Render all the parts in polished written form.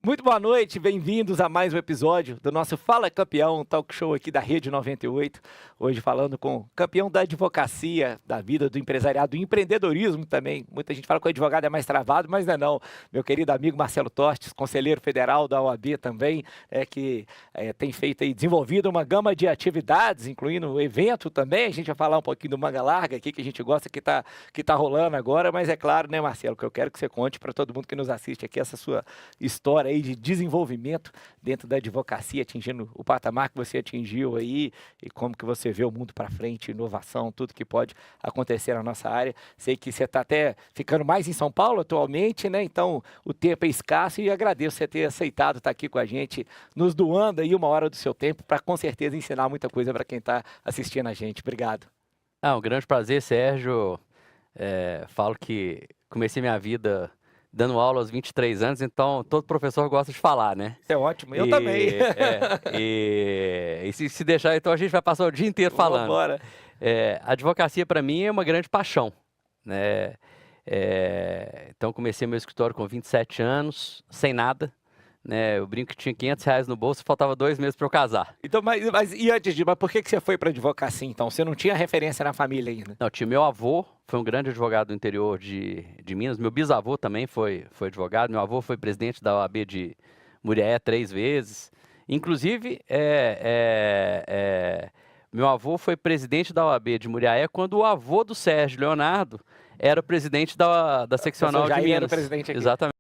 Muito boa noite, bem-vindos a mais um episódio do nosso Fala Campeão, talk show aqui da Rede 98. Hoje falando com o campeão da advocacia, da vida, do empresariado, do empreendedorismo também. Muita gente fala que o advogado é mais travado, mas não é não. Meu querido amigo Marcelo Tostes, conselheiro federal da OAB também, que tem feito e desenvolvido uma gama de atividades, incluindo o evento também. A gente vai falar um pouquinho do Manga Larga aqui, que a gente gosta, que tá rolando agora, mas é claro, né, Marcelo, que eu quero que você conte para todo mundo que nos assiste aqui essa sua história aí de desenvolvimento dentro da advocacia, atingindo o patamar que você atingiu aí e como que você vê o mundo para frente, inovação, tudo que pode acontecer na nossa área. Sei que você está até ficando mais em São Paulo atualmente, né? Então o tempo é escasso e agradeço você ter aceitado estar aqui com a gente, nos doando aí uma hora do seu tempo para com certeza ensinar muita coisa para quem está assistindo a gente. Obrigado. Um grande prazer, Sérgio. Falo que comecei minha vida dando aula aos 23 anos, então todo professor gosta de falar, né? Isso é ótimo, eu também. E se deixar, então a gente vai passar o dia inteiro falando. Vambora. A advocacia para mim é uma grande paixão, né? Então comecei meu escritório com 27 anos, sem nada, né? Eu brinco que tinha R$500 no bolso e faltava 2 meses para eu casar. Então, mas e antes disso, mas por que você foi para advocacia então? Você não tinha referência na família ainda? Não, tinha meu avô, foi um grande advogado do interior de Minas. Meu bisavô também foi advogado. Meu avô foi presidente da OAB de Muriaé 3 vezes. Inclusive, meu avô foi presidente da OAB de Muriaé quando o avô do Sérgio Leonardo era presidente da seccional de Minas. Era presidente aqui. Exatamente.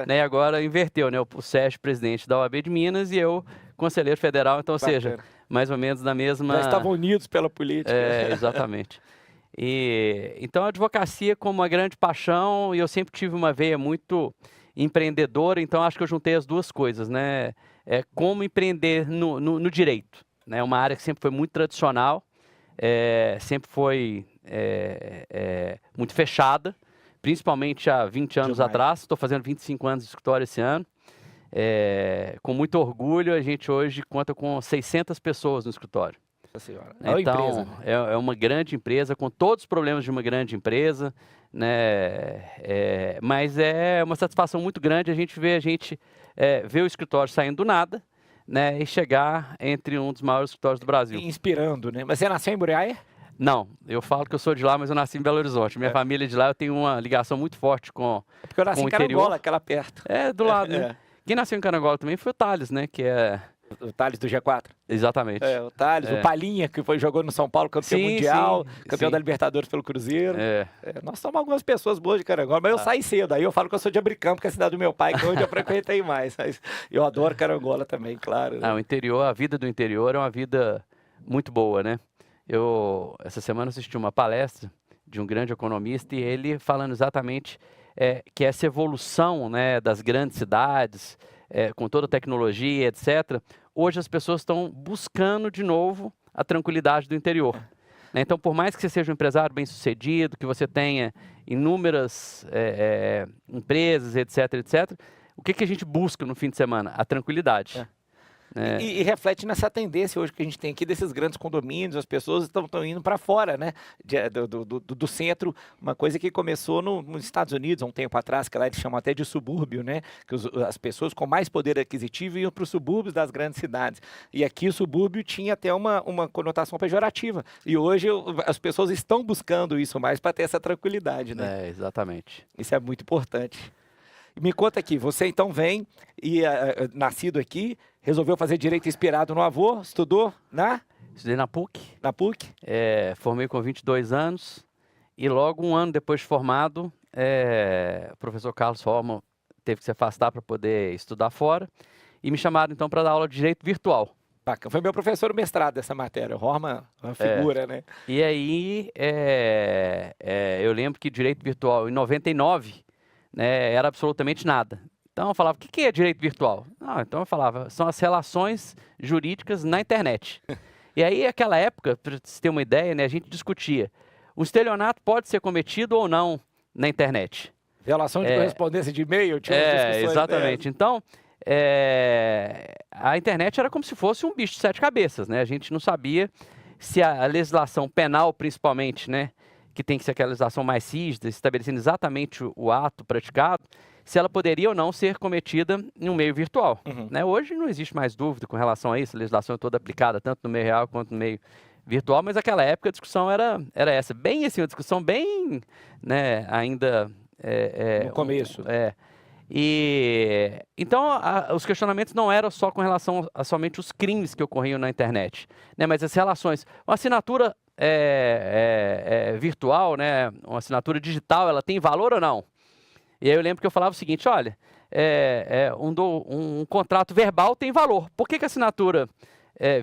Né, e agora inverteu, né? O Sérgio, presidente da OAB de Minas, e eu, conselheiro federal. Então, ou seja, mais ou menos na mesma... Já estavam unidos pela política. Exatamente. Então, a advocacia como uma grande paixão, e eu sempre tive uma veia muito empreendedora, então acho que eu juntei as duas coisas, né? Como empreender no direito, né? Uma área que sempre foi muito tradicional, sempre foi muito fechada, principalmente há 20 anos atrás. Estou fazendo 25 anos de escritório esse ano. Com muito orgulho, a gente hoje conta com 600 pessoas no escritório. Senhora. Então, é uma grande empresa, com todos os problemas de uma grande empresa, né? Mas é uma satisfação muito grande a gente ver o escritório saindo do nada, né? E chegar entre um dos maiores escritórios do Brasil. Inspirando, né? Mas você nasceu em Muriaé? Não, eu falo que eu sou de lá, mas eu nasci em Belo Horizonte. Minha família é de lá, eu tenho uma ligação muito forte com porque eu nasci em Carangola, aquela perto. Do lado, né? Quem nasceu em Carangola também foi o Thales, né? Que é... O Thales do G4. Exatamente. O Thales, o Palinha, que jogou no São Paulo, campeão mundial, campeão da Libertadores pelo Cruzeiro. Nós somos algumas pessoas boas de Carangola, mas eu saí cedo. Aí eu falo que eu sou de Abricampo, que é a cidade do meu pai, que é onde eu frequentei mais. Mas eu adoro Carangola também, claro. O interior, a vida do interior é uma vida muito boa, né? Eu, essa semana, assisti uma palestra de um grande economista e ele falando exatamente que essa evolução, né, das grandes cidades, com toda a tecnologia, etc., hoje as pessoas estão buscando de novo a tranquilidade do interior. Então, por mais que você seja um empresário bem-sucedido, que você tenha inúmeras empresas, etc., etc., o que a gente busca no fim de semana? A tranquilidade. E reflete nessa tendência hoje que a gente tem aqui desses grandes condomínios, as pessoas estão indo para fora, né, do centro, uma coisa que começou nos Estados Unidos há um tempo atrás, que lá eles chamam até de subúrbio, né, que as pessoas com mais poder aquisitivo iam para os subúrbios das grandes cidades, e aqui o subúrbio tinha até uma conotação pejorativa, e hoje as pessoas estão buscando isso mais para ter essa tranquilidade, né? Exatamente. Isso é muito importante. Me conta aqui, você então vem e nascido aqui, resolveu fazer direito inspirado no avô, estudou Estudei na PUC. Na PUC? Formei com 22 anos e logo um ano depois de formado, o professor Carlos Forman teve que se afastar para poder estudar fora e me chamaram então para dar aula de direito virtual. Bacana. Foi meu professor no mestrado dessa matéria, o Horman, uma figura, né? E aí, eu lembro que direito virtual em 99, né, era absolutamente nada. Então eu falava, o que é direito virtual? Então eu falava, são as relações jurídicas na internet. E aí, naquela época, para você ter uma ideia, né, a gente discutia, o estelionato pode ser cometido ou não na internet? Violação de correspondência de e-mail? Exatamente. Então, a internet era como se fosse um bicho de 7 cabeças, né? A gente não sabia se a legislação penal, principalmente, né, que tem que ser aquela legislação mais rígida, estabelecendo exatamente o ato praticado, se ela poderia ou não ser cometida em um meio virtual. Uhum. Né? Hoje não existe mais dúvida com relação a isso, a legislação é toda aplicada tanto no meio real quanto no meio virtual, mas naquela época a discussão era essa, bem assim, uma discussão bem, né, ainda... No começo. E então os questionamentos não eram só com relação a somente os crimes que ocorriam na internet, né, mas as relações. Uma assinatura virtual, né, uma assinatura digital, ela tem valor ou não? E aí eu lembro que eu falava o seguinte, olha, um contrato verbal tem valor. Por que a assinatura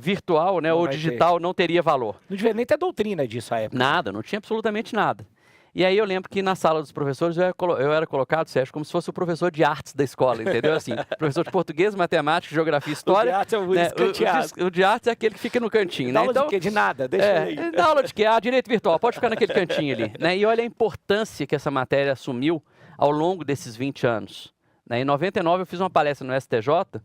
virtual, né, ou digital não teria valor? Não devia nem ter doutrina disso à época. Nada, não tinha absolutamente nada. E aí eu lembro que na sala dos professores eu era colocado, Sérgio, como se fosse o professor de artes da escola, entendeu? Assim, professor de português, matemática, geografia, história. O de artes é o de artes é aquele que fica no cantinho, dá né? Aula de quê? De nada, deixa aí. Dá aula de quê? Direito virtual, pode ficar naquele cantinho ali. Né? E olha a importância que essa matéria assumiu ao longo desses 20 anos. Né? Em 99 eu fiz uma palestra no STJ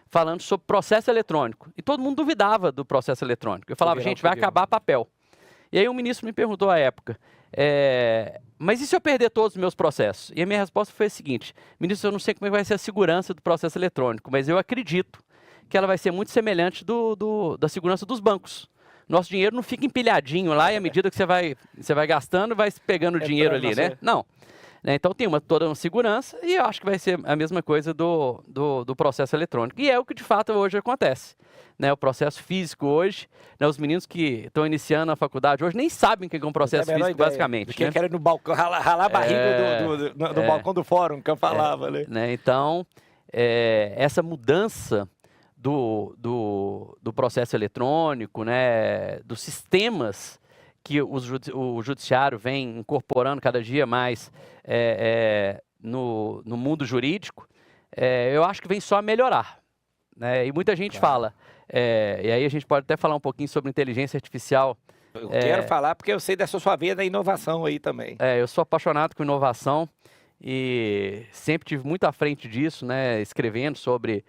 falando sobre processo eletrônico. E todo mundo duvidava do processo eletrônico. Eu falava, gente, vai acabar papel. E aí o ministro me perguntou à época, mas e se eu perder todos os meus processos? E a minha resposta foi a seguinte, ministro, eu não sei como vai ser a segurança do processo eletrônico, mas eu acredito que ela vai ser muito semelhante da segurança dos bancos. Nosso dinheiro não fica empilhadinho lá e à medida que você vai gastando, vai pegando o dinheiro ali, né? Não. Então tem toda uma segurança e eu acho que vai ser a mesma coisa do processo eletrônico. E é o que de fato hoje acontece. Né, o processo físico hoje, né, os meninos que estão iniciando a faculdade hoje nem sabem o que é um processo físico, basicamente. Porque querem no balcão, ralar a barriga do balcão do fórum, que eu falava. Né, então, essa mudança do processo eletrônico, né, dos sistemas que o judiciário vem incorporando cada dia mais no mundo jurídico, eu acho que vem só a melhorar. Né? E muita gente fala, e aí a gente pode até falar um pouquinho sobre inteligência artificial. Eu quero falar porque eu sei dessa sua veia da inovação aí também. Eu sou apaixonado com inovação e sempre tive muito à frente disso, né? Escrevendo sobre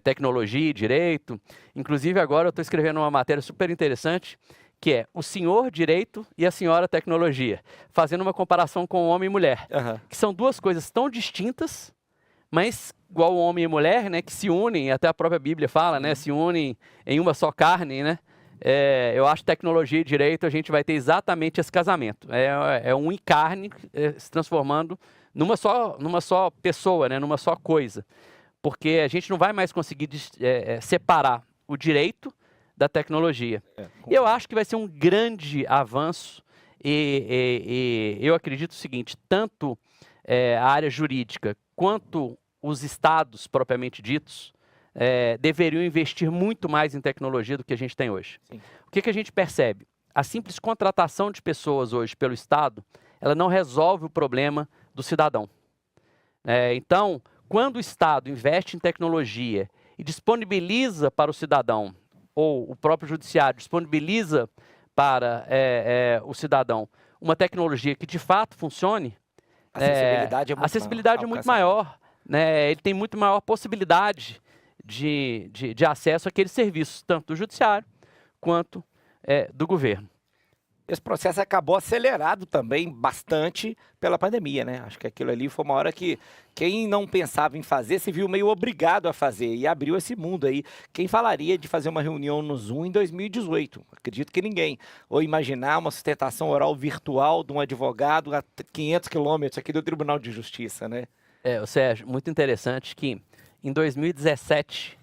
tecnologia e direito. Inclusive agora eu estou escrevendo uma matéria super interessante, que é o senhor direito e a senhora tecnologia, fazendo uma comparação com homem e mulher, que são duas coisas tão distintas, mas igual homem e mulher, né, que se unem, até a própria Bíblia fala, né, se unem em uma só carne, né? Eu acho que tecnologia e direito a gente vai ter exatamente esse casamento. É um em carne se transformando numa só pessoa, né, numa só coisa. Porque a gente não vai mais conseguir separar o direito da tecnologia. E eu acho que vai ser um grande avanço e eu acredito o seguinte, tanto a área jurídica quanto os estados propriamente ditos deveriam investir muito mais em tecnologia do que a gente tem hoje. Sim. O que a gente percebe? A simples contratação de pessoas hoje pelo Estado, ela não resolve o problema do cidadão. Então, quando o Estado investe em tecnologia e disponibiliza para o cidadão, ou o próprio judiciário disponibiliza para o cidadão uma tecnologia que de fato funcione, a acessibilidade é muito maior. Né, ele tem muito maior possibilidade de acesso àqueles serviços, tanto do judiciário quanto do governo. Esse processo acabou acelerado também bastante pela pandemia, né? Acho que aquilo ali foi uma hora que quem não pensava em fazer se viu meio obrigado a fazer e abriu esse mundo aí. Quem falaria de fazer uma reunião no Zoom em 2018? Acredito que ninguém. Ou imaginar uma sustentação oral virtual de um advogado a 500 quilômetros aqui do Tribunal de Justiça, né? Sérgio, muito interessante que em 2017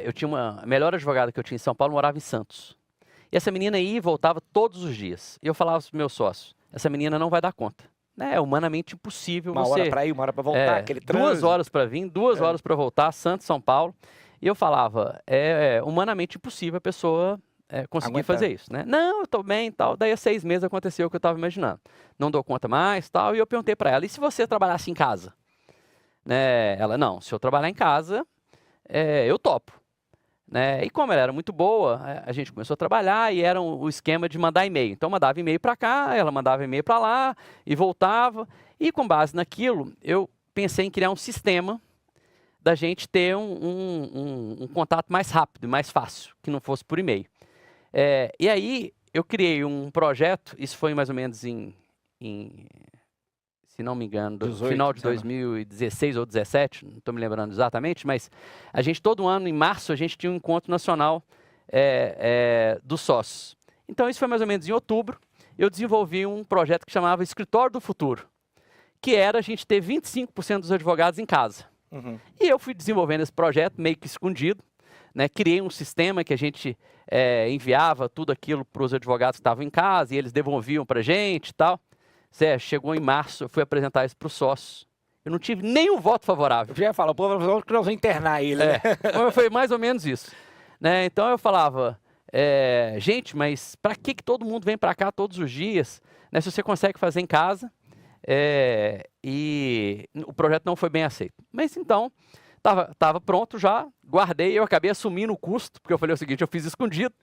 eu tinha a melhor advogada que eu tinha em São Paulo, morava em Santos. E essa menina ia e voltava todos os dias. E eu falava para os meus sócios, essa menina não vai dar conta. É humanamente impossível uma hora para ir, uma hora para voltar, aquele trânsito. 2 horas para vir, 2 horas para voltar, Santos, São Paulo. E eu falava, humanamente impossível a pessoa conseguir fazer isso, né? Não, eu estou bem e tal. Daí há 6 meses aconteceu o que eu estava imaginando. Não dou conta mais tal. E eu perguntei para ela, e se você trabalhasse em casa? Né? Ela, não, se eu trabalhar em casa, eu topo. Né? E como ela era muito boa, a gente começou a trabalhar e era o esquema de mandar e-mail. Então mandava e-mail para cá, ela mandava e-mail para lá e voltava. E com base naquilo, eu pensei em criar um sistema da gente ter um contato mais rápido, mais fácil, que não fosse por e-mail. E aí eu criei um projeto, isso foi mais ou menos em se não me engano, do 18, final de 19. 2016 ou 2017, não estou me lembrando exatamente, mas a gente, todo ano, em março, a gente tinha um encontro nacional dos sócios. Então, isso foi mais ou menos em outubro, eu desenvolvi um projeto que chamava Escritório do Futuro, que era a gente ter 25% dos advogados em casa. Uhum. E eu fui desenvolvendo esse projeto meio que escondido, né? Criei um sistema que a gente enviava tudo aquilo para os advogados que estavam em casa e eles devolviam para a gente e tal. Chegou em março, eu fui apresentar isso para os sócios. Eu não tive nenhum voto favorável. Eu já ia falar, pô, nós vamos internar ele, né? Então, foi mais ou menos isso. Né? Então eu falava, gente, mas para que todo mundo vem para cá todos os dias? Né? Se você consegue fazer em casa. E o projeto não foi bem aceito. Mas então, estava pronto já, guardei, eu acabei assumindo o custo, porque eu falei o seguinte, eu fiz escondido.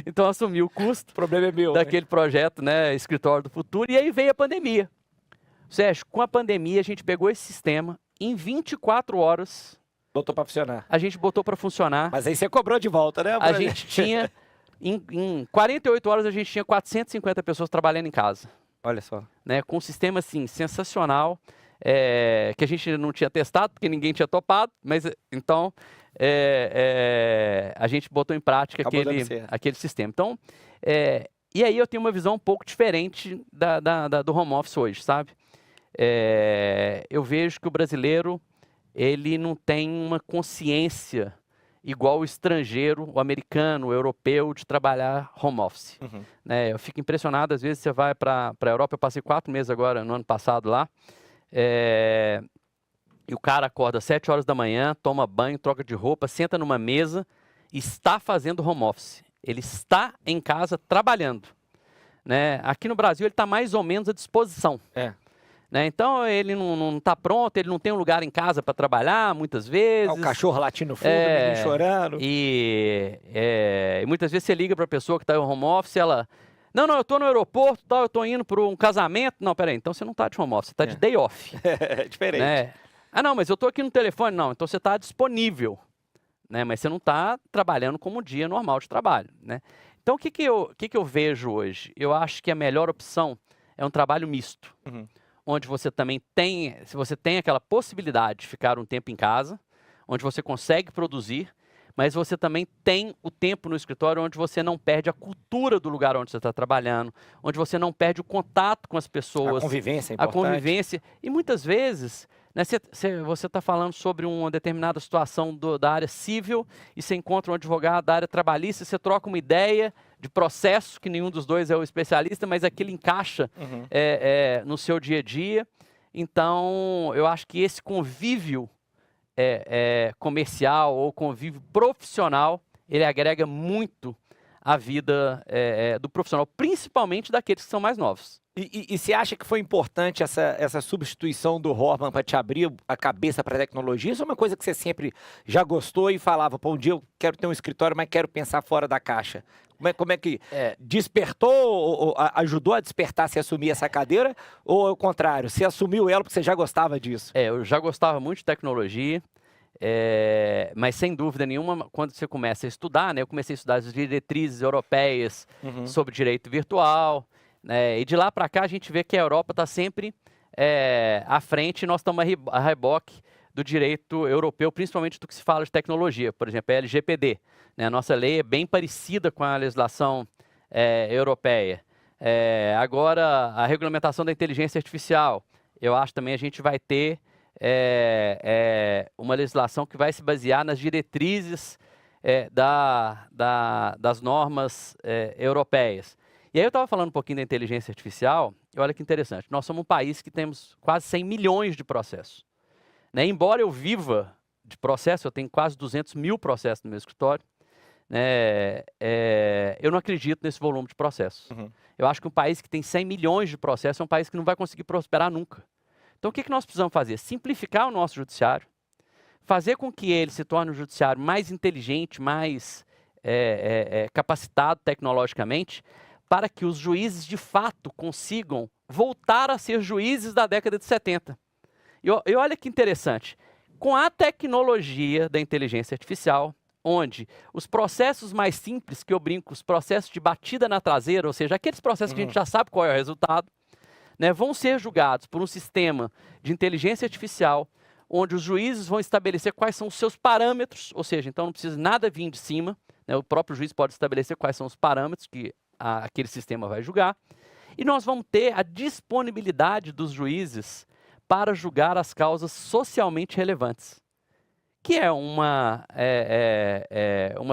Então assumi o custo O problema é meu, daquele projeto, né, Escritório do Futuro, e aí veio a pandemia. Sérgio, com a pandemia a gente pegou esse sistema, em 24 horas, botou para funcionar. a gente botou para funcionar. Mas aí você cobrou de volta, né? A gente tinha, em 48 horas a gente tinha 450 pessoas trabalhando em casa. Olha só. Né, com um sistema assim, sensacional, que a gente não tinha testado, porque ninguém tinha topado, mas então a gente botou em prática aquele sistema. Então, e aí eu tenho uma visão um pouco diferente do home office hoje, sabe? Eu vejo que o brasileiro, ele não tem uma consciência igual o estrangeiro, o americano, o europeu, de trabalhar home office. Uhum. Né, eu fico impressionado, às vezes você vai para a Europa, eu passei 4 meses agora, no ano passado lá, e o cara acorda às 7 horas da manhã, toma banho, troca de roupa, senta numa mesa, está fazendo home office. Ele está em casa trabalhando. Né? Aqui no Brasil ele está mais ou menos à disposição. Né? Então ele não está pronto, ele não tem um lugar em casa para trabalhar, muitas vezes. O cachorro latindo no fundo, o menino chorando. E muitas vezes você liga para a pessoa que está em home office, ela... Não, eu estou no aeroporto, tal, eu estou indo para um casamento. Não, peraí, então você não está de home office, você está de day off. É diferente. Né? Ah, não, mas eu estou aqui no telefone. Não, então você está disponível. Né? Mas você não está trabalhando como um dia normal de trabalho. Né? Então o que eu vejo hoje? Eu acho que a melhor opção é um trabalho misto. Uhum. Onde você também tem, se você tem aquela possibilidade de ficar um tempo em casa, onde você consegue produzir, mas você também tem o tempo no escritório onde você não perde a cultura do lugar onde você está trabalhando, onde você não perde o contato com as pessoas. A convivência é importante. A convivência. E muitas vezes, né, você está falando sobre uma determinada situação da área civil e você encontra um advogado da área trabalhista, você troca uma ideia de processo, que nenhum dos dois é o especialista, mas aquilo encaixa no seu dia a dia. Então, eu acho que esse convívio comercial ou convívio profissional, ele agrega muito à vida do profissional, principalmente daqueles que são mais novos. E você acha que foi importante essa substituição do Horman para te abrir a cabeça para a tecnologia? Isso é uma coisa que você sempre já gostou e falava, pô, um dia eu quero ter um escritório, mas quero pensar fora da caixa. Como é que despertou, ou ajudou a despertar se assumir essa cadeira? Ou é o contrário, você assumiu ela porque você já gostava disso? Eu já gostava muito de tecnologia, mas sem dúvida nenhuma, quando você começa a estudar, né, eu comecei a estudar as diretrizes europeias sobre direito virtual, né, e de lá para cá a gente vê que a Europa está sempre à frente e nós estamos a reboque do direito europeu, principalmente do que se fala de tecnologia, por exemplo, a LGPD. Né, a nossa lei é bem parecida com a legislação europeia. Agora, a regulamentação da inteligência artificial, eu acho também a gente vai ter uma legislação que vai se basear nas diretrizes das normas europeias. E aí eu estava falando um pouquinho da inteligência artificial, e olha que interessante, nós somos um país que temos quase 100 milhões de processos. Né? Embora eu viva de processo, eu tenho quase 200 mil processos no meu escritório, né? Eu não acredito nesse volume de processos. Eu acho que um país que tem 100 milhões de processos é um país que não vai conseguir prosperar nunca. Então o que nós precisamos fazer? Simplificar o nosso judiciário, fazer com que ele se torne um judiciário mais inteligente, mais capacitado tecnologicamente, para que os juízes de fato consigam voltar a ser juízes da década de 70. E olha que interessante, com a tecnologia da inteligência artificial, onde os processos mais simples, que eu brinco, os processos de batida na traseira, ou seja, aqueles processos que a gente já sabe qual é o resultado, né, vão ser julgados por um sistema de inteligência artificial, onde os juízes vão estabelecer quais são os seus parâmetros, ou seja, então não precisa nada vir de cima, né, o próprio juiz pode estabelecer quais são os parâmetros que aquele sistema vai julgar, e nós vamos ter a disponibilidade dos juízes para julgar as causas socialmente relevantes, que é uma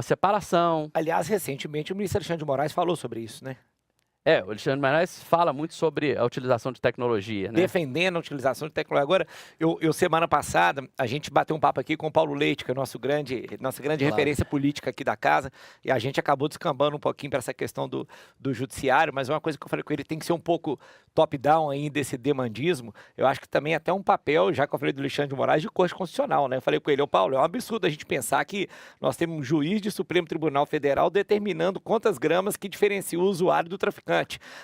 separação. Aliás, recentemente o ministro Alexandre de Moraes falou sobre isso, né? O Alexandre de Moraes fala muito sobre a utilização de tecnologia, né? Defendendo a utilização de tecnologia. Agora, semana passada, a gente bateu um papo aqui com o Paulo Leite, que é nossa grande referência política aqui da casa, e a gente acabou descambando um pouquinho para essa questão do judiciário, mas uma coisa que eu falei com ele, tem que ser um pouco top-down aí desse demandismo. Eu acho que também até um papel, já que eu falei do Alexandre de Moraes, de corte constitucional, né? Eu falei com ele, Paulo, é um absurdo a gente pensar que nós temos um juiz de Supremo Tribunal Federal determinando quantas gramas que diferencia o usuário do traficante.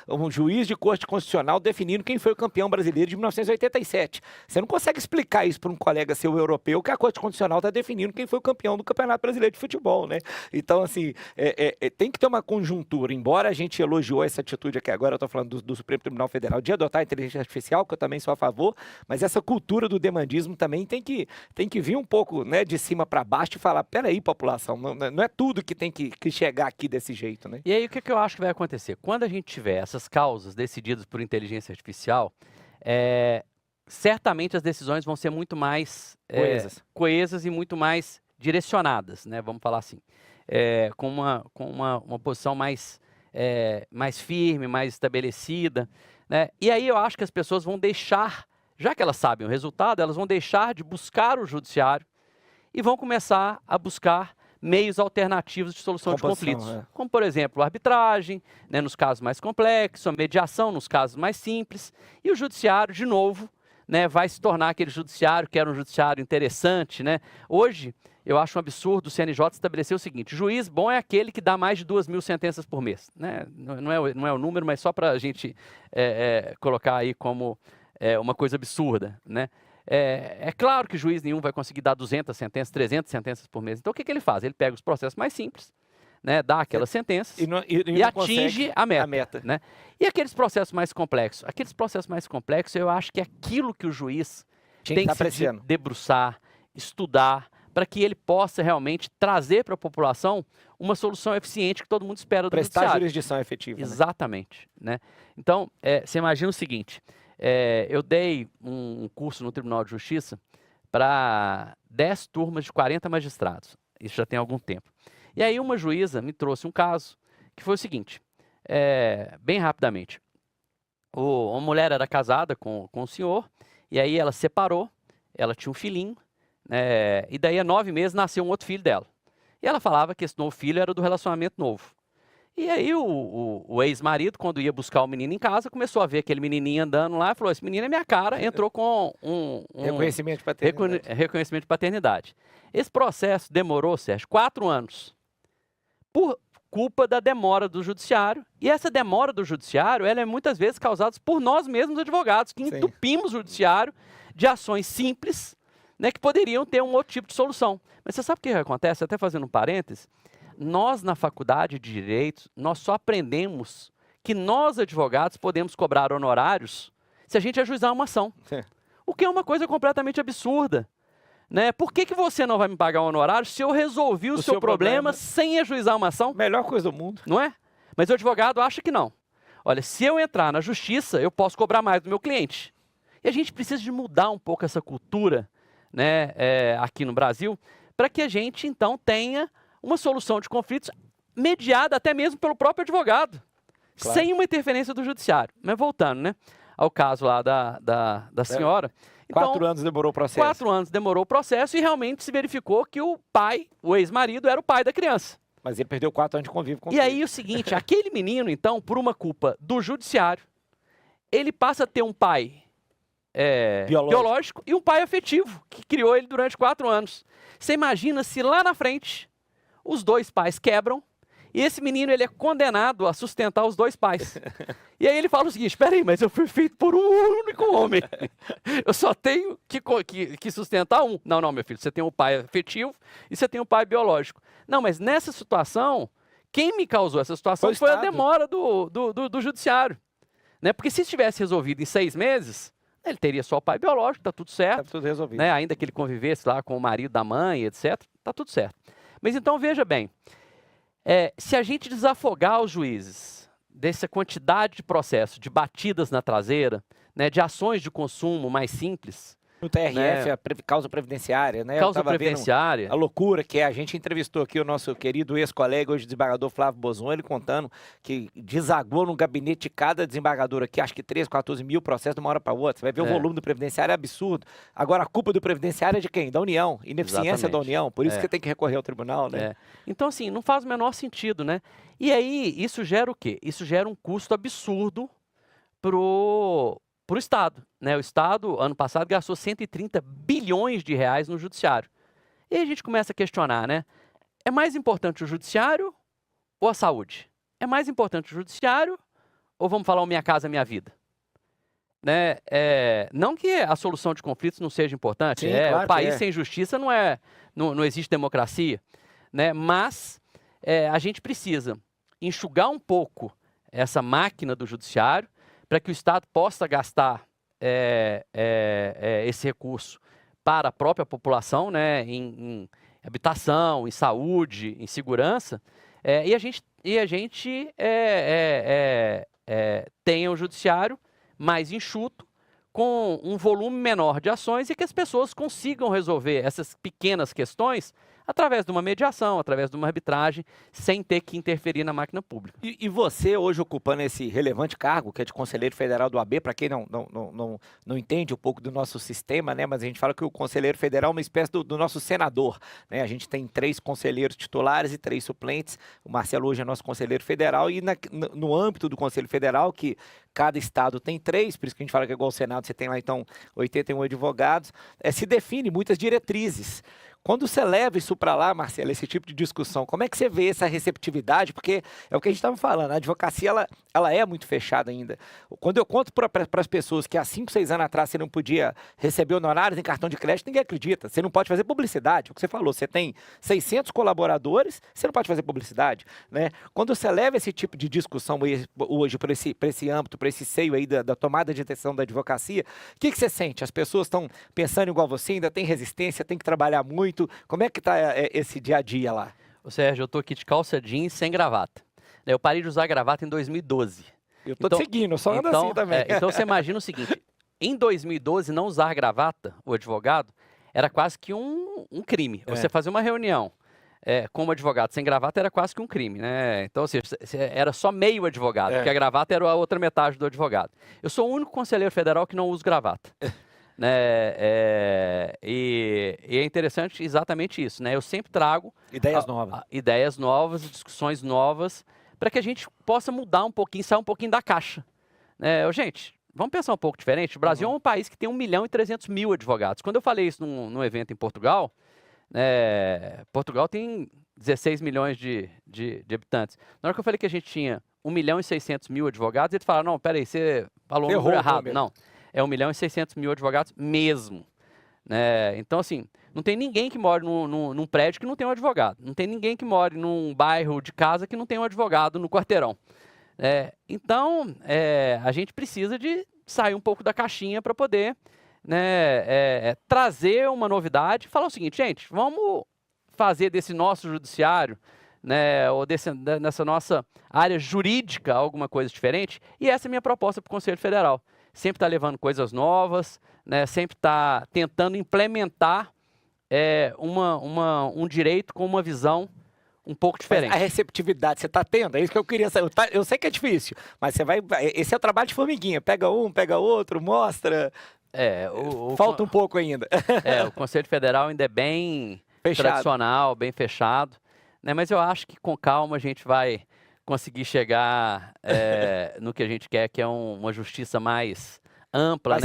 Um juiz de corte constitucional definindo quem foi o campeão brasileiro de 1987. Você não consegue explicar isso para um colega seu europeu, que a corte constitucional está definindo quem foi o campeão do Campeonato Brasileiro de Futebol, né? Então, assim, tem que ter uma conjuntura. Embora a gente elogiou essa atitude aqui agora, eu estou falando do Supremo Tribunal Federal, de adotar a inteligência artificial, que eu também sou a favor, mas essa cultura do demandismo também tem que vir um pouco, né, de cima para baixo e falar, peraí, população, não é tudo que tem que chegar aqui desse jeito, né? E aí, o que eu acho que vai acontecer? Quando a gente tiver essas causas decididas por inteligência artificial, certamente as decisões vão ser muito mais coesas e muito mais direcionadas, né? Vamos falar assim, com uma posição mais firme, mais estabelecida, né? E aí eu acho que as pessoas vão deixar, já que elas sabem o resultado, elas vão deixar de buscar o judiciário e vão começar a buscar meios alternativos de solução de conflitos, como, por exemplo, a arbitragem, né, nos casos mais complexos, a mediação nos casos mais simples, e o judiciário, de novo, né, vai se tornar aquele judiciário que era um judiciário interessante, né? Hoje, eu acho um absurdo o CNJ estabelecer o seguinte: juiz bom é aquele que dá mais de 2.000 sentenças por mês, né? Não é o número, mas só para a gente colocar aí como uma coisa absurda, né? É claro que juiz nenhum vai conseguir dar 200 sentenças, 300 sentenças por mês. Então, o que ele faz? Ele pega os processos mais simples, né, dá aquelas sentenças e atinge a meta. Né? E aqueles processos mais complexos? Aqueles processos mais complexos, eu acho que é aquilo que o juiz tem que se debruçar, estudar, para que ele possa realmente trazer para a população uma solução eficiente que todo mundo espera do judiciário. Prestar jurisdição efetiva. Exatamente. Né? Então, você imagina o seguinte... eu dei um curso no Tribunal de Justiça para 10 turmas de 40 magistrados. Isso já tem algum tempo. E aí uma juíza me trouxe um caso que foi o seguinte, bem rapidamente. Uma mulher era casada com o senhor, e aí ela separou, ela tinha um filhinho, e daí a 9 meses nasceu um outro filho dela. E ela falava que esse novo filho era do relacionamento novo. E aí o ex-marido, quando ia buscar o menino em casa, começou a ver aquele menininho andando lá e falou, esse menino é minha cara, entrou com um reconhecimento de paternidade. Reconhecimento de paternidade. Esse processo demorou, Sérgio, 4 anos, por culpa da demora do judiciário. E essa demora do judiciário, ela é muitas vezes causada por nós mesmos advogados, que entupimos o judiciário de ações simples, né, que poderiam ter um outro tipo de solução. Mas você sabe o que acontece? Até fazendo um parênteses, nós, na faculdade de Direito, nós só aprendemos que nós, advogados, podemos cobrar honorários se a gente ajuizar uma ação. O que é uma coisa completamente absurda. Né? Por que você não vai me pagar um honorário se eu resolvi o seu problema sem ajuizar uma ação? Melhor coisa do mundo. Não é? Mas o advogado acha que não. Olha, se eu entrar na justiça, eu posso cobrar mais do meu cliente. E a gente precisa de mudar um pouco essa cultura, né, aqui no Brasil, para que a gente, então, tenha uma solução de conflitos mediada até mesmo pelo próprio advogado, sem uma interferência do judiciário. Mas voltando, né, ao caso lá da senhora. Então, 4 anos demorou o processo. 4 anos demorou o processo e realmente se verificou que o pai, o ex-marido, era o pai da criança. Mas ele perdeu 4 anos de convívio com E aí o seguinte, aquele menino, então, por uma culpa do judiciário, ele passa a ter um pai biológico e um pai afetivo, que criou ele durante 4 anos. Você imagina se lá na frente os 2 pais quebram e esse menino ele é condenado a sustentar os 2 pais. E aí ele fala o seguinte, espera aí, mas eu fui feito por um único homem. Eu só tenho que sustentar um. Não, meu filho, você tem um pai afetivo e você tem um pai biológico. Não, mas nessa situação, quem me causou essa situação foi a demora do judiciário. Né? Porque se tivesse resolvido em 6 meses, ele teria só o pai biológico, tá tudo certo. Tá tudo resolvido. Né? Ainda que ele convivesse lá com o marido da mãe, etc., tá tudo certo. Mas então, veja bem, se a gente desafogar os juízes dessa quantidade de processos, de batidas na traseira, né, de ações de consumo mais simples... No TRF, né? a causa previdenciária, né? Causa previdenciária. A loucura que é. A gente entrevistou aqui o nosso querido ex-colega, hoje desembargador Flávio Bozon, ele contando que desagou no gabinete de cada desembargador aqui, acho que 13, 14 mil processos de uma hora para outra. Você vai ver o volume do previdenciário, é absurdo. Agora, a culpa do previdenciário é de quem? Da União. Ineficiência da União. Por isso que tem que recorrer ao tribunal, né? Então, assim, não faz o menor sentido, né? E aí, isso gera o quê? Isso gera um custo absurdo pro Estado, né? O Estado, ano passado, gastou 130 bilhões de reais no judiciário. E aí a gente começa a questionar, né? É mais importante o judiciário ou a saúde? É mais importante o judiciário ou vamos falar o Minha Casa Minha Vida? Né? Não que a solução de conflitos não seja importante. Sim, claro o país sem justiça não existe democracia. Né? Mas a gente precisa enxugar um pouco essa máquina do judiciário para que o Estado possa gastar esse recurso para a própria população, né, em habitação, em saúde, em segurança, e a gente tenha um judiciário mais enxuto, com um volume menor de ações e que as pessoas consigam resolver essas pequenas questões através de uma mediação, através de uma arbitragem, sem ter que interferir na máquina pública. E você, hoje, ocupando esse relevante cargo, que é de Conselheiro Federal do AB, para quem não entende um pouco do nosso sistema, né, mas a gente fala que o Conselheiro Federal é uma espécie do nosso senador, né? A gente tem 3 conselheiros titulares e 3 suplentes. O Marcelo hoje é nosso Conselheiro Federal e no âmbito do Conselho Federal, que cada estado tem 3, por isso que a gente fala que é igual ao Senado, você tem lá, então, 81 advogados, se define muitas diretrizes. Quando você leva isso para lá, Marcelo, esse tipo de discussão, como é que você vê essa receptividade? Porque é o que a gente estava falando, a advocacia ela é muito fechada ainda. Quando eu conto para as pessoas que há 5, 6 anos atrás você não podia receber honorários em cartão de crédito, ninguém acredita. Você não pode fazer publicidade. O que você falou, você tem 600 colaboradores, você não pode fazer publicidade. Né? Quando você leva esse tipo de discussão hoje para esse âmbito, para esse seio aí da tomada de atenção da advocacia, o que você sente? As pessoas estão pensando igual você, ainda tem resistência, tem que trabalhar muito. Como é que está esse dia a dia lá? Ô Sérgio, eu estou aqui de calça jeans sem gravata. Eu parei de usar gravata em 2012. Eu estou te seguindo, eu só ando assim também. Então você imagina o seguinte, em 2012 não usar gravata, o advogado, era quase que um crime. Você fazer uma reunião como advogado sem gravata era quase que um crime, né? Então, ou seja, era só meio advogado, porque a gravata era a outra metade do advogado. Eu sou o único conselheiro federal que não uso gravata. Né? E é interessante exatamente isso, né? Eu sempre trago ideias novas, discussões novas, para que a gente possa mudar um pouquinho, sair um pouquinho da caixa. Gente, vamos pensar um pouco diferente. O Brasil é um país que tem 1.300.000 advogados. Quando eu falei isso num evento em Portugal, Portugal tem 16 milhões de habitantes. Na hora que eu falei que a gente tinha 1.600.000 advogados, eles falaram, não, peraí, você falou um número errado. Não. É 1.600.000 advogados mesmo. Né? Então, assim, não tem ninguém que mora num prédio que não tem um advogado. Não tem ninguém que mora num bairro de casa que não tem um advogado no quarteirão. Então, a gente precisa de sair um pouco da caixinha para poder trazer uma novidade e falar o seguinte, gente, vamos fazer desse nosso judiciário, ou dessa nossa área jurídica alguma coisa diferente. E essa é a minha proposta para o Conselho Federal. Sempre está levando coisas novas, sempre está tentando implementar um direito com uma visão um pouco diferente. Mas a receptividade você está tendo? É isso que eu queria saber. Eu sei que é difícil, mas esse é o trabalho de formiguinha. Pega um, pega outro, mostra. Falta um pouco ainda. O Conselho Federal ainda é bem tradicional, bem fechado. Né? Mas eu acho que com calma a gente vai conseguir chegar no que a gente quer, que é uma justiça mais ampla,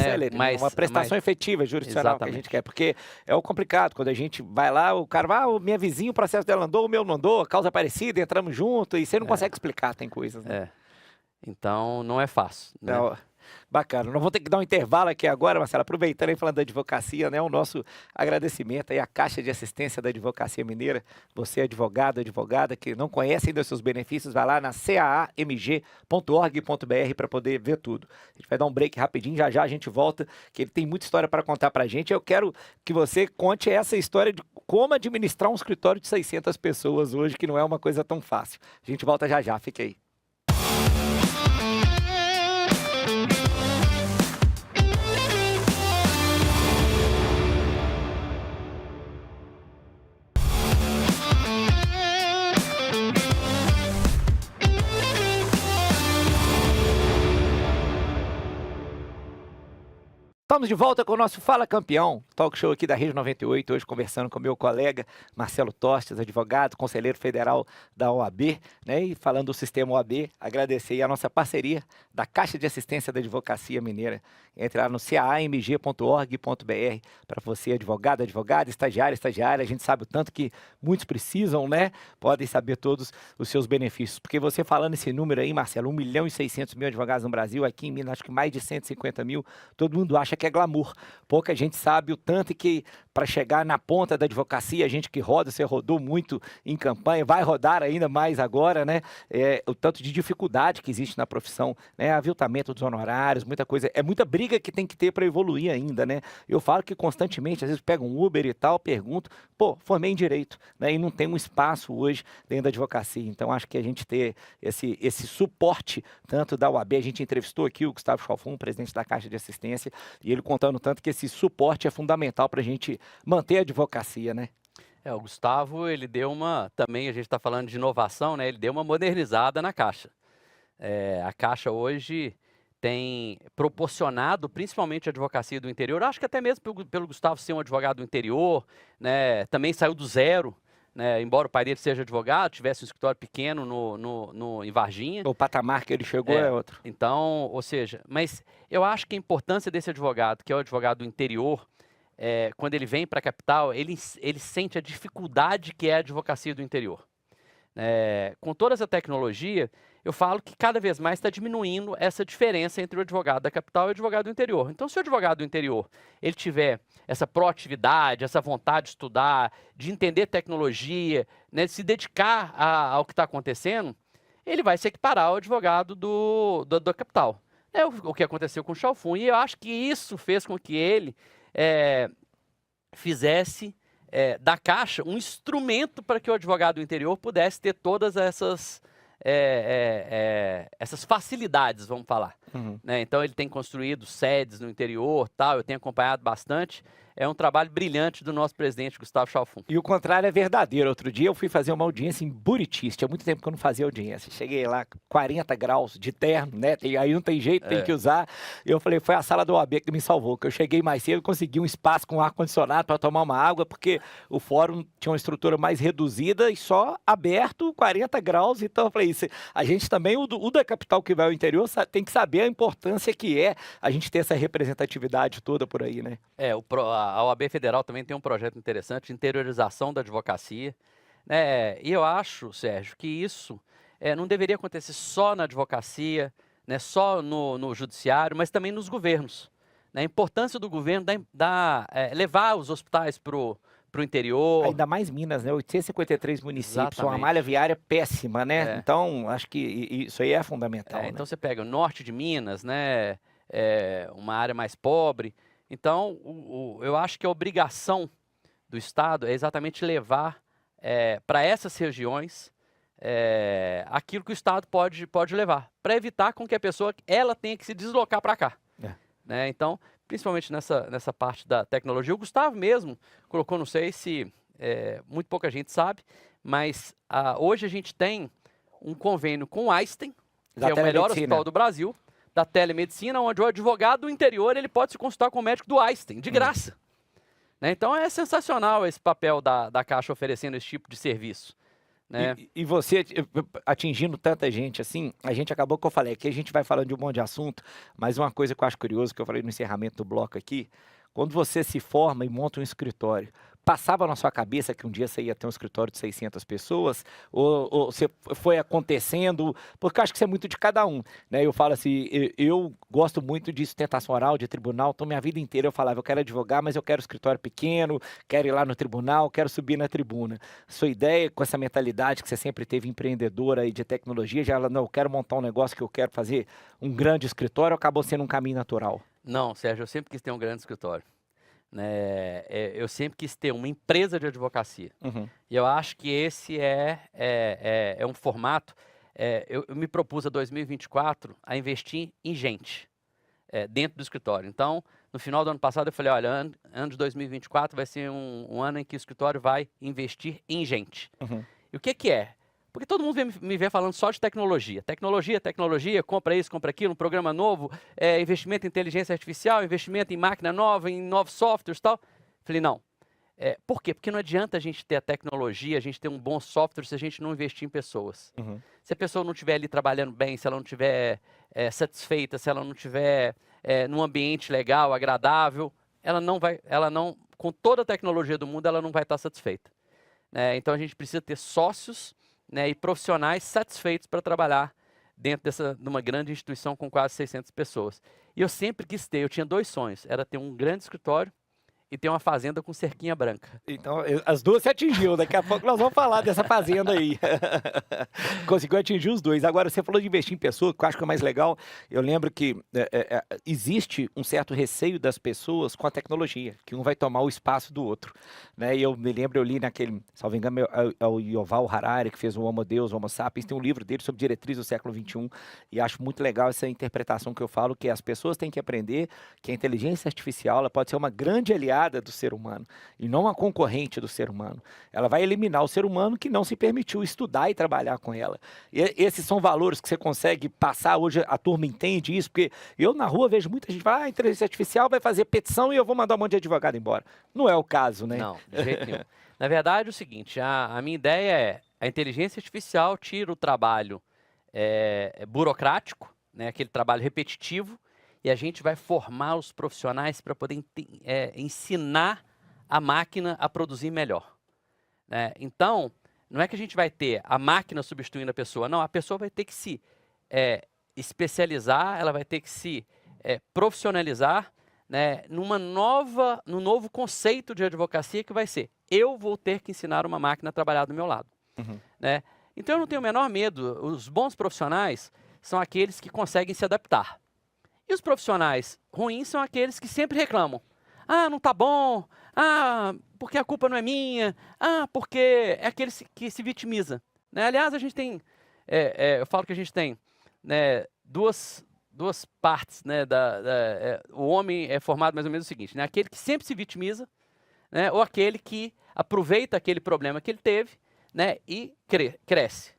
uma prestação efetiva jurisdicional que a gente quer, porque é o complicado, quando a gente vai lá, o cara vai, o minha vizinho, o processo dela andou, o meu não andou, causa parecida, entramos junto, e você não consegue explicar, tem coisas, né? Então, não é fácil. Né? Bacana. Nós vamos ter que dar um intervalo aqui agora, Marcelo, aproveitando aí falando da advocacia, né? O nosso agradecimento aí à Caixa de Assistência da Advocacia Mineira. Você, advogado, advogada, que não conhece ainda os seus benefícios, vai lá na caamg.org.br para poder ver tudo. A gente vai dar um break rapidinho, já já a gente volta, que ele tem muita história para contar para a gente. Eu quero que você conte essa história de como administrar um escritório de 600 pessoas hoje, que não é uma coisa tão fácil. A gente volta já já, fique aí. Estamos de volta com o nosso Fala Campeão, talk show aqui da Rede 98, hoje conversando com meu colega Marcelo Tostes, advogado, conselheiro federal da OAB, né? E falando do sistema OAB, agradecer aí a nossa parceria da Caixa de Assistência da Advocacia Mineira. Entre lá no caamg.org.br para você, advogado, advogada, estagiário, estagiária. A gente sabe o tanto que muitos precisam, né? Podem saber todos os seus benefícios. Porque você falando esse número aí, Marcelo, 1.600.000 advogados no Brasil, aqui em Minas, acho que mais de 150 mil, todo mundo acha que é glamour. Pouca gente sabe o tanto que para chegar na ponta da advocacia, a gente que roda, você rodou muito em campanha, vai rodar ainda mais agora, né? O tanto de dificuldade que existe na profissão, né? Aviltamento dos honorários, muita coisa, é muita briga que tem que ter para evoluir ainda, né? Eu falo que constantemente, às vezes pego um Uber e tal, pergunto, pô, formei em Direito, né? E não tem um espaço hoje dentro da advocacia. Então, acho que a gente ter esse suporte, tanto da UAB, a gente entrevistou aqui o Gustavo Chalfon, presidente da Caixa de Assistência, e ele contando tanto que esse suporte é fundamental para a gente manter a advocacia, né? O Gustavo, ele deu também a gente está falando de inovação, né? Ele deu uma modernizada na Caixa. A Caixa hoje tem proporcionado, principalmente a advocacia do interior, acho que até mesmo pelo Gustavo ser um advogado do interior, né? Também saiu do zero, né? Embora o pai dele seja advogado, tivesse um escritório pequeno em Varginha. O patamar que ele chegou é outro. Então, ou seja, mas eu acho que a importância desse advogado, que é o advogado do interior, quando ele vem para a capital, ele sente a dificuldade que é a advocacia do interior. Com toda essa tecnologia, eu falo que cada vez mais está diminuindo essa diferença entre o advogado da capital e o advogado do interior. Então, se o advogado do interior ele tiver essa proatividade, essa vontade de estudar, de entender tecnologia, né, de se dedicar ao que está acontecendo, ele vai se equiparar ao advogado da capital. É o que aconteceu com o Chalfon. E eu acho que isso fez com que ele fizesse da Caixa um instrumento para que o advogado do interior pudesse ter todas essas facilidades, vamos falar. Uhum. Né? Então ele tem construído sedes no interior, tal, eu tenho acompanhado bastante. É um trabalho brilhante do nosso presidente Gustavo Chalfon. E o contrário é verdadeiro. Outro dia eu fui fazer uma audiência em Buriti. Tinha muito tempo que eu não fazia audiência. Cheguei lá, 40 graus de terno, né? Aí não tem jeito, tem que usar. Eu falei, foi a sala do OAB que me salvou. Que eu cheguei mais cedo, consegui um espaço com ar-condicionado para tomar uma água, porque o fórum tinha uma estrutura mais reduzida e só aberto, 40 graus. Então eu falei, a gente também, o da capital que vai ao interior, tem que saber a importância que é a gente ter essa representatividade toda por aí, né? A OAB Federal também tem um projeto interessante de interiorização da advocacia. E eu acho, Sérgio, que isso não deveria acontecer só na advocacia, né, só no judiciário, mas também nos governos. A importância do governo levar os hospitais para o interior. Ainda mais Minas, né? 853 municípios, Exatamente. uma malha viária péssima, né? Então, acho que isso aí é fundamental. Né? Então, você pega o norte de Minas, né? Uma área mais pobre. Então, eu acho que a obrigação do Estado é exatamente levar para essas regiões aquilo que o Estado pode levar, para evitar com que a pessoa ela tenha que se deslocar para cá. Né? Então, principalmente nessa parte da tecnologia, o Gustavo mesmo colocou, não sei se muito pouca gente sabe, mas hoje a gente tem um convênio com o Einstein, que é o melhor hospital do Brasil, da telemedicina, onde o advogado do interior ele pode se consultar com o médico do Einstein, de graça. Né? Então é sensacional esse papel da Caixa oferecendo esse tipo de serviço. Né? E você atingindo tanta gente assim, a gente acabou que eu falei, aqui a gente vai falando de um monte de assunto, mas uma coisa que eu acho curioso, que eu falei no encerramento do bloco aqui, quando você se forma e monta um escritório, passava na sua cabeça que um dia você ia ter um escritório de 600 pessoas? Ou você foi acontecendo? Porque eu acho que isso é muito de cada um, né? Eu falo assim, eu gosto muito de sustentação oral, de tribunal, então minha vida inteira eu falava, eu quero advogar, mas eu quero escritório pequeno, quero ir lá no tribunal, quero subir na tribuna. Sua ideia, com essa mentalidade que você sempre teve empreendedora e de tecnologia, já não, eu quero montar um negócio que eu quero fazer um grande escritório, acabou sendo um caminho natural? Não, Sérgio, eu sempre quis ter um grande escritório. Né? Eu sempre quis ter uma empresa de advocacia. Uhum. E eu acho que esse é um formato. Eu me propus a 2024 a investir em gente dentro do escritório. Então, no final do ano passado, eu falei: olha, ano de 2024 vai ser um ano em que o escritório vai investir em gente. Uhum. E o que é? Porque todo mundo me vê falando só de tecnologia. Tecnologia, compra isso, compra aquilo, um programa novo, investimento em inteligência artificial, investimento em máquina nova, em novos softwares e tal. Falei, não. Por quê? Porque não adianta a gente ter a tecnologia, a gente ter um bom software se a gente não investir em pessoas. Uhum. Se a pessoa não estiver ali trabalhando bem, se ela não estiver satisfeita, se ela não estiver num ambiente legal, agradável, ela não, com toda a tecnologia do mundo, ela não vai estar satisfeita. Então a gente precisa ter sócios, né, e profissionais satisfeitos para trabalhar dentro de uma grande instituição com quase 600 pessoas. E eu sempre quis ter, eu tinha 2 sonhos, era ter um grande escritório e ter uma fazenda com cerquinha branca. Então, as duas se atingiu. Daqui a pouco nós vamos falar dessa fazenda aí. Conseguiu atingir os 2. Agora, você falou de investir em pessoa, que eu acho que é mais legal. Eu lembro que existe um certo receio das pessoas com a tecnologia, que um vai tomar o espaço do outro. Né? E eu me lembro, eu li naquele, salvo engano, é o Yuval Harari, que fez o Homo Deus, o Homo Sapiens, tem um livro dele sobre diretriz do século XXI, e acho muito legal essa interpretação que eu falo, que as pessoas têm que aprender que a inteligência artificial ela pode ser uma grande aliada do ser humano e não uma concorrente do ser humano. Ela vai eliminar o ser humano que não se permitiu estudar e trabalhar com ela. E esses são valores que você consegue passar hoje, a turma entende isso, porque eu na rua vejo muita gente falar, a inteligência artificial vai fazer petição e eu vou mandar um monte de advogado embora. Não é o caso, né? Não, de jeito nenhum. Na verdade, é o seguinte, a minha ideia é, a inteligência artificial tira o trabalho burocrático, né, aquele trabalho repetitivo, e a gente vai formar os profissionais para poder ensinar a máquina a produzir melhor. Né? Então, não é que a gente vai ter a máquina substituindo a pessoa, não, a pessoa vai ter que se especializar, ela vai ter que se profissionalizar, né, num novo conceito de advocacia que vai ser, eu vou ter que ensinar uma máquina a trabalhar do meu lado. Uhum. Né? Então eu não tenho o menor medo, os bons profissionais são aqueles que conseguem se adaptar. E os profissionais ruins são aqueles que sempre reclamam. Ah, não tá bom. Ah, porque a culpa não é minha. Ah, porque é aquele que se vitimiza. Né? Aliás, a gente tem, eu falo que a gente tem, né, duas partes. Né, o homem é formado mais ou menos o seguinte, né, aquele que sempre se vitimiza, né, ou aquele que aproveita aquele problema que ele teve, né, e cresce.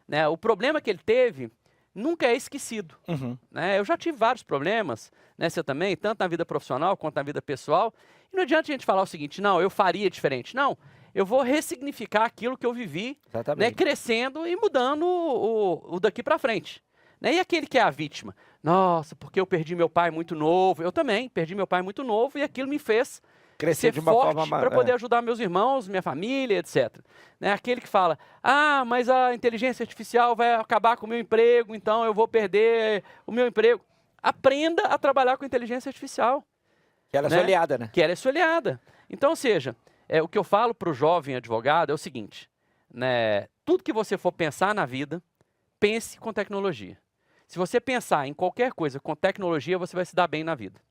Né? O problema que ele teve nunca é esquecido. Uhum. Né? Eu já tive vários problemas, né, você também, tanto na vida profissional quanto na vida pessoal, e não adianta a gente falar o seguinte, não, eu faria diferente. Não, eu vou ressignificar aquilo que eu vivi, né, crescendo e mudando o daqui para frente. Né? E aquele que é a vítima? Nossa, porque eu perdi meu pai muito novo. Eu também perdi meu pai muito novo e aquilo me fez crescer de uma forte para poder ajudar meus irmãos, minha família, etc. Né? Aquele que fala, ah, mas a inteligência artificial vai acabar com o meu emprego, então eu vou perder o meu emprego. Aprenda a trabalhar com inteligência artificial. Que ela é sua aliada, né? Que ela é sua aliada. Então, ou seja, o que eu falo para o jovem advogado é o seguinte, né, tudo que você for pensar na vida, pense com tecnologia. Se você pensar em qualquer coisa com tecnologia, você vai se dar bem na vida.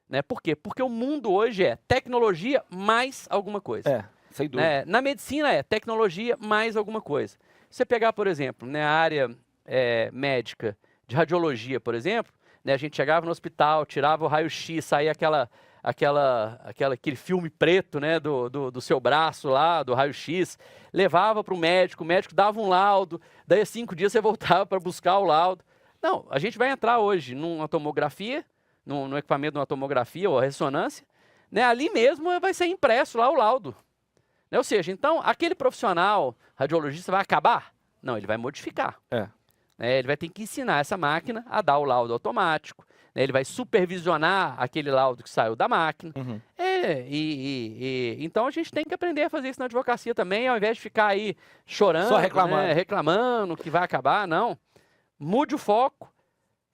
Né? Por quê? Porque o mundo hoje é tecnologia mais alguma coisa. Sem dúvida. Né? Na medicina é tecnologia mais alguma coisa. Se você pegar, por exemplo, né, a área médica de radiologia, por exemplo, né, a gente chegava no hospital, tirava o raio-x, saía aquele filme preto, né, do seu braço lá, do raio-x, levava para o médico dava um laudo, daí a 5 dias você voltava para buscar o laudo. Não, a gente vai entrar hoje numa tomografia, no equipamento de uma tomografia ou ressonância, né, ali mesmo vai ser impresso lá o laudo. Né, ou seja, então, aquele profissional radiologista vai acabar? Não, ele vai modificar. Ele vai ter que ensinar essa máquina a dar o laudo automático, né, ele vai supervisionar aquele laudo que saiu da máquina. Uhum. Então a gente tem que aprender a fazer isso na advocacia também, ao invés de ficar aí chorando, Só reclamando. né, reclamando que vai acabar, não. Mude o foco,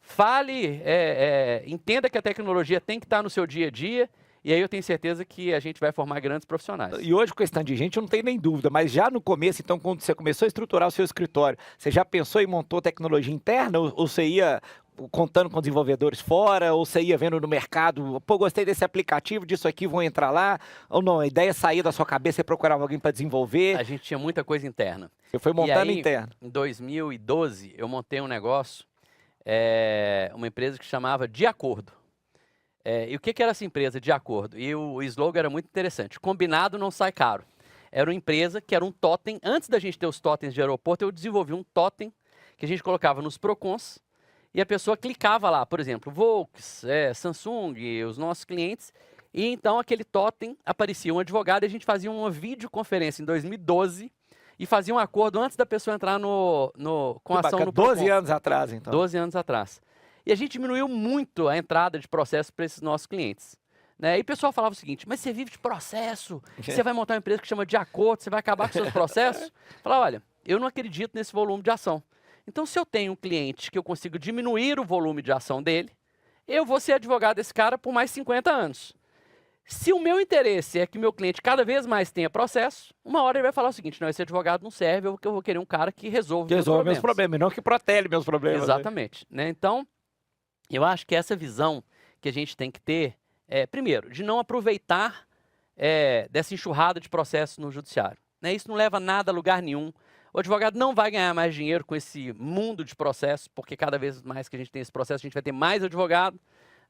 fale, entenda que a tecnologia tem que estar no seu dia a dia, e aí eu tenho certeza que a gente vai formar grandes profissionais. E hoje, com esse tanto de gente, eu não tenho nem dúvida, mas já no começo, então, quando você começou a estruturar o seu escritório, você já pensou e montou tecnologia interna, ou você ia contando com desenvolvedores fora, ou você ia vendo no mercado, pô, gostei desse aplicativo, disso aqui, vou entrar lá, ou não, a ideia saía da sua cabeça e procurava alguém para desenvolver? A gente tinha muita coisa interna. Você foi montando e aí, interno. Em 2012, eu montei um negócio, uma empresa que chamava De Acordo. E o que era essa empresa, De Acordo? E o slogan era muito interessante, combinado não sai caro. Era uma empresa que era um totem, antes da gente ter os totens de aeroporto, eu desenvolvi um totem que a gente colocava nos Procons, e a pessoa clicava lá, por exemplo, Volks, Samsung, os nossos clientes, e então aquele totem aparecia um advogado e a gente fazia uma videoconferência em 2012 e fazia um acordo antes da pessoa entrar com a ação no Procon. 12 anos atrás, então. 12 anos atrás. E a gente diminuiu muito a entrada de processo para esses nossos clientes. Né? E o pessoal falava o seguinte, mas você vive de processo, você vai montar uma empresa que chama De Acordo, você vai acabar com seus processos? Eu falava, olha, eu não acredito nesse volume de ação. Então, se eu tenho um cliente que eu consigo diminuir o volume de ação dele, eu vou ser advogado desse cara por mais 50 anos. Se o meu interesse é que o meu cliente cada vez mais tenha processo, uma hora ele vai falar o seguinte, não, esse advogado não serve, eu vou querer um cara que resolve meus problemas, não que protele meus problemas. Exatamente. Né? Então, eu acho que essa visão que a gente tem que ter primeiro, de não aproveitar dessa enxurrada de processos no judiciário. Né? Isso não leva nada a lugar nenhum. O advogado não vai ganhar mais dinheiro com esse mundo de processos, porque cada vez mais que a gente tem esse processo, a gente vai ter mais advogado,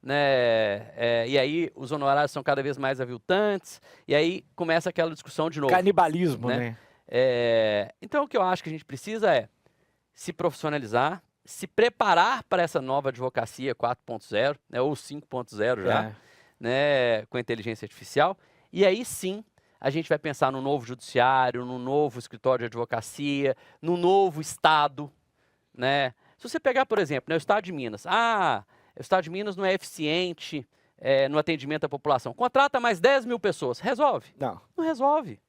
né? E aí os honorários são cada vez mais aviltantes, e aí começa aquela discussão de novo. Canibalismo, né? Então o que eu acho que a gente precisa é se profissionalizar, se preparar para essa nova advocacia 4.0, né, ou 5.0 já, né, com a inteligência artificial, e aí sim a gente vai pensar no novo judiciário, no novo escritório de advocacia, no novo estado, né? Se você pegar, por exemplo, né, o estado de Minas, o estado de Minas não é eficiente no atendimento à população, contrata mais 10 mil pessoas, resolve? Não. Não resolve.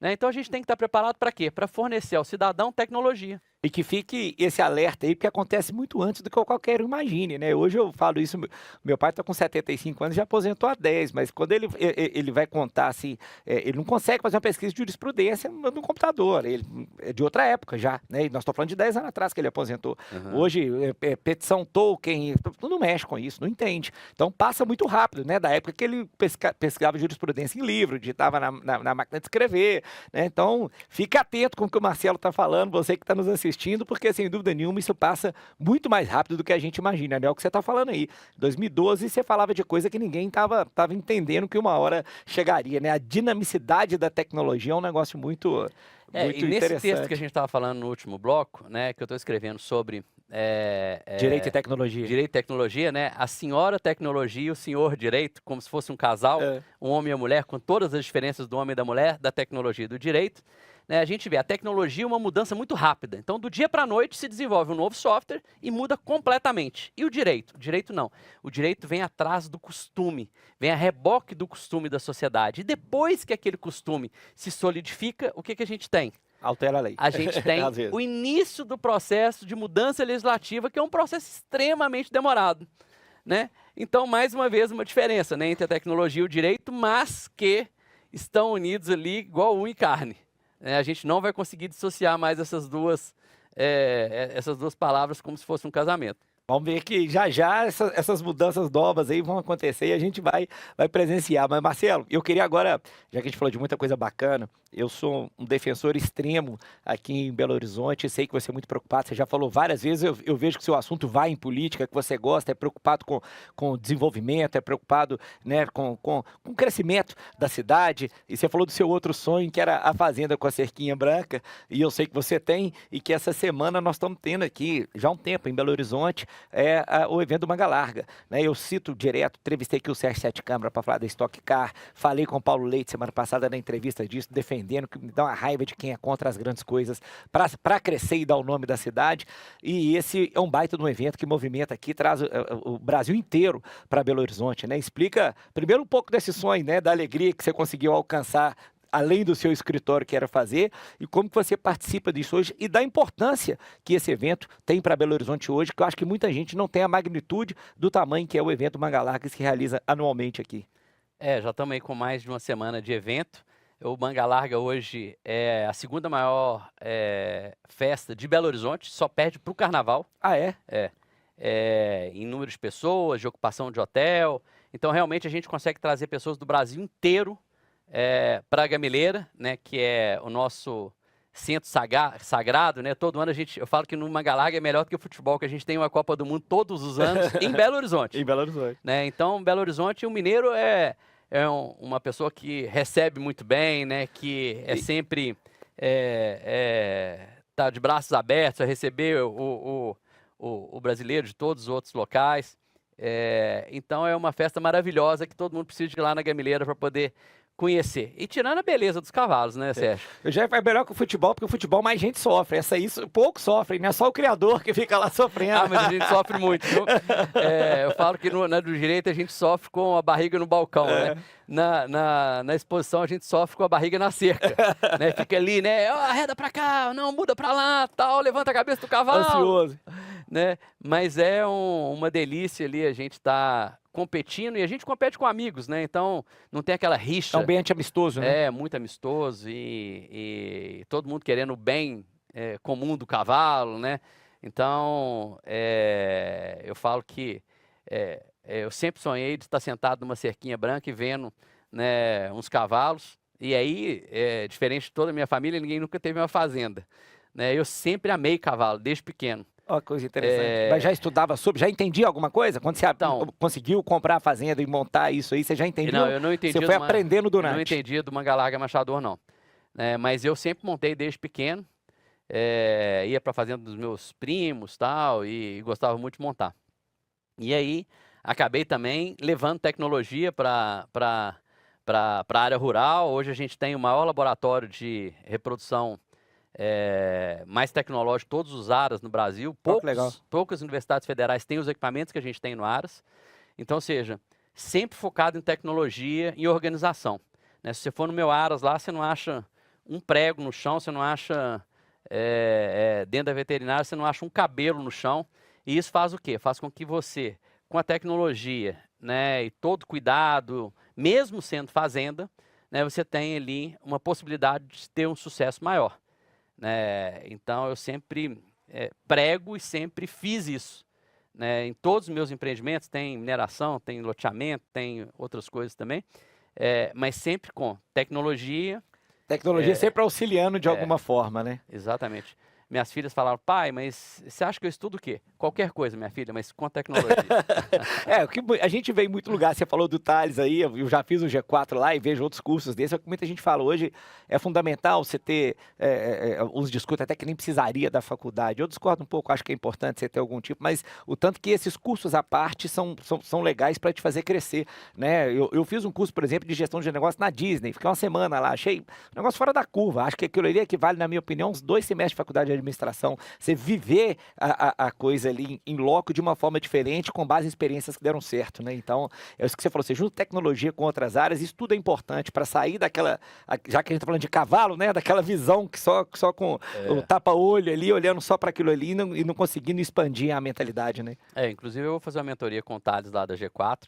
Né? Então a gente tem que estar preparado para quê? Para fornecer ao cidadão tecnologia. E que fique esse alerta aí, porque acontece muito antes do que qualquer um imagine, né? Hoje eu falo isso, meu pai está com 75 anos, já aposentou há 10, mas quando ele vai contar assim, ele não consegue fazer uma pesquisa de jurisprudência no computador, ele é de outra época já, né? E nós estamos falando de 10 anos atrás que ele aposentou. Uhum. Hoje, petição Tolkien, não mexe com isso, não entende. Então passa muito rápido, né? Da época que ele pesquisava jurisprudência em livro, digitava na máquina de escrever, né? Então fique atento com o que o Marcelo está falando, você que está nos assistindo, porque sem dúvida nenhuma isso passa muito mais rápido do que a gente imagina, né? É o que você está falando aí. Em 2012 você falava de coisa que ninguém estava entendendo que uma hora chegaria, né? A dinamicidade da tecnologia é um negócio muito e nesse texto que a gente estava falando no último bloco, né, que eu estou escrevendo sobre direito e tecnologia. Direito e tecnologia, né? A senhora tecnologia e o senhor direito, como se fosse um casal, um homem e a mulher, com todas as diferenças do homem e da mulher, da tecnologia e do direito. Né, a gente vê a tecnologia uma mudança muito rápida. Então, do dia para a noite se desenvolve um novo software e muda completamente. E o direito? O direito não. O direito vem atrás do costume, vem a reboque do costume da sociedade. E depois que aquele costume se solidifica, o que a gente tem? Altera a lei. A gente tem o início do processo de mudança legislativa, que é um processo extremamente demorado. Né? Então, mais uma vez, uma diferença, né, entre a tecnologia e o direito, mas que estão unidos ali igual unha e carne. A gente não vai conseguir dissociar mais essas duas palavras como se fosse um casamento. Vamos ver que já essas mudanças novas aí vão acontecer e a gente vai presenciar. Mas, Marcelo, eu queria agora, já que a gente falou de muita coisa bacana, eu sou um defensor extremo aqui em Belo Horizonte, sei que você é muito preocupado, você já falou várias vezes, eu vejo que o seu assunto vai em política, que você gosta, é preocupado com o desenvolvimento, é preocupado, né, com o crescimento da cidade, e você falou do seu outro sonho, que era a fazenda com a cerquinha branca, e eu sei que você tem, e que essa semana nós estamos tendo aqui, já há um tempo, em Belo Horizonte, o evento do Manga Larga, né? Eu cito direto, entrevistei aqui o Sérgio Sete Câmara para falar da Stock Car, falei com o Paulo Leite semana passada na entrevista disso, defendendo, que me dá uma raiva de quem é contra as grandes coisas, para crescer e dar o nome da cidade. E esse é um baita de um evento que movimenta aqui, traz o Brasil inteiro para Belo Horizonte, né? Explica primeiro um pouco desse sonho, né? Da alegria que você conseguiu alcançar além do seu escritório que era fazer, e como que você participa disso hoje e da importância que esse evento tem para Belo Horizonte hoje, que eu acho que muita gente não tem a magnitude do tamanho que é o evento Manga Larga que se realiza anualmente aqui. Já estamos aí com mais de uma semana de evento. O Manga Larga hoje é a segunda maior festa de Belo Horizonte, só perde para o Carnaval. Ah, é? Em número de pessoas, de ocupação de hotel. Então, realmente, a gente consegue trazer pessoas do Brasil inteiro para a Gameleira, né, que é o nosso centro sagrado, né? Todo ano eu falo que no Manga Larga é melhor do que o futebol, que a gente tem uma Copa do Mundo todos os anos em Belo Horizonte. Em Belo Horizonte. Né? Então, Belo Horizonte, o mineiro uma pessoa que recebe muito bem, né? Que sempre tá de braços abertos a receber o brasileiro de todos os outros locais. Então, é uma festa maravilhosa que todo mundo precisa ir lá na Gameleira para poder conhecer. E tirando a beleza dos cavalos, né, Sérgio? Já é melhor que o futebol, porque o futebol mais gente sofre. Pouco sofre, não é só o criador que fica lá sofrendo. Mas a gente sofre muito, viu? Eu falo que do direito a gente sofre com a barriga no balcão, né? Na exposição a gente sofre com a barriga na cerca, né? Fica ali, né? Arreda pra cá, não, muda pra lá, tal, levanta a cabeça do cavalo. Ansioso. Né? Mas é uma delícia ali a gente tá competindo, e a gente compete com amigos, né? Então não tem aquela rixa. É um ambiente amistoso, né? Muito amistoso e todo mundo querendo o bem comum do cavalo, né? Então eu falo que eu sempre sonhei de estar sentado numa cerquinha branca e vendo, né, uns cavalos. E aí, diferente de toda a minha família, ninguém nunca teve uma fazenda, né? Eu sempre amei cavalo, desde pequeno. Ó, coisa interessante. Mas já estudava sobre, já entendia alguma coisa? Quando você conseguiu comprar a fazenda e montar isso aí, você já entendeu? Não, eu não entendi. Você foi aprendendo durante? Eu não entendia do Manga Larga Machador, não. Mas eu sempre montei desde pequeno. Ia para a fazenda dos meus primos tal, e gostava muito de montar. E aí, acabei também levando tecnologia para a área rural. Hoje a gente tem o maior laboratório de reprodução mais tecnológico, todos os ARAS no Brasil. Poucas universidades federais têm os equipamentos que a gente tem no ARAS. Então, ou seja, sempre focado em tecnologia e organização, né? Se você for no meu ARAS lá, você não acha um prego no chão, você não acha, dentro da veterinária, você não acha um cabelo no chão. E isso faz o quê? Faz com que você, com a tecnologia, né, e todo cuidado, mesmo sendo fazenda, né, você tenha ali uma possibilidade de ter um sucesso maior. Então eu sempre prego e sempre fiz isso, né? Em todos os meus empreendimentos tem mineração, tem loteamento, tem outras coisas também, mas sempre com tecnologia. Tecnologia sempre auxiliando de alguma forma, né? Exatamente. Minhas filhas falaram: pai, mas você acha que eu estudo o quê? Qualquer coisa, minha filha, mas com tecnologia. O que a gente vê em muito lugar, você falou do Thales aí, eu já fiz o G4 lá e vejo outros cursos desses, é o que muita gente fala hoje, é fundamental você ter, uns discutem até que nem precisaria da faculdade, eu discordo um pouco, acho que é importante você ter algum tipo, mas o tanto que esses cursos à parte são legais para te fazer crescer, né? Eu fiz um curso, por exemplo, de gestão de negócio na Disney, fiquei uma semana lá, achei um negócio fora da curva, acho que aquilo ali equivale, na minha opinião, uns 2 semestres de faculdade de administração, você viver a coisa ali em loco de uma forma diferente, com base em experiências que deram certo, né? Então, é isso que você falou, você junta tecnologia com outras áreas, isso tudo é importante para sair daquela, já que a gente está falando de cavalo, né? Daquela visão que só com o tapa-olho ali, olhando só para aquilo ali e não conseguindo expandir a mentalidade, né? Inclusive eu vou fazer uma mentoria com o Thales lá da G4,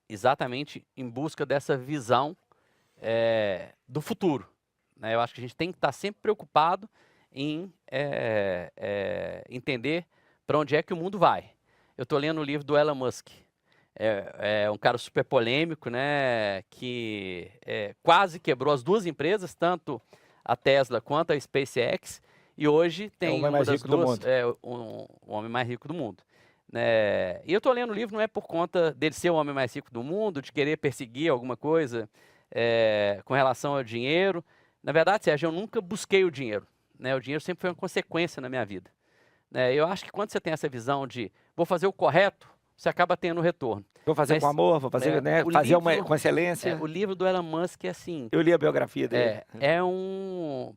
exatamente em busca dessa visão do futuro, né? Eu acho que a gente tem que estar sempre preocupado em entender para onde é que o mundo vai. Eu estou lendo o livro do Elon Musk. É um cara super polêmico, né, que quase quebrou as duas empresas, tanto a Tesla quanto a SpaceX, e hoje tem o homem mais rico do mundo. O homem mais rico do mundo. Né? E eu estou lendo o livro não é por conta dele ser o homem mais rico do mundo, de querer perseguir alguma coisa com relação ao dinheiro. Na verdade, Sérgio, eu nunca busquei o dinheiro. Né? O dinheiro sempre foi uma consequência na minha vida. né? Eu acho que quando você tem essa visão de vou fazer o correto, você acaba tendo retorno. Vou fazer Mas, com amor, vou fazer, né, fazer com excelência. O livro do Elon Musk é assim... Eu li a biografia dele.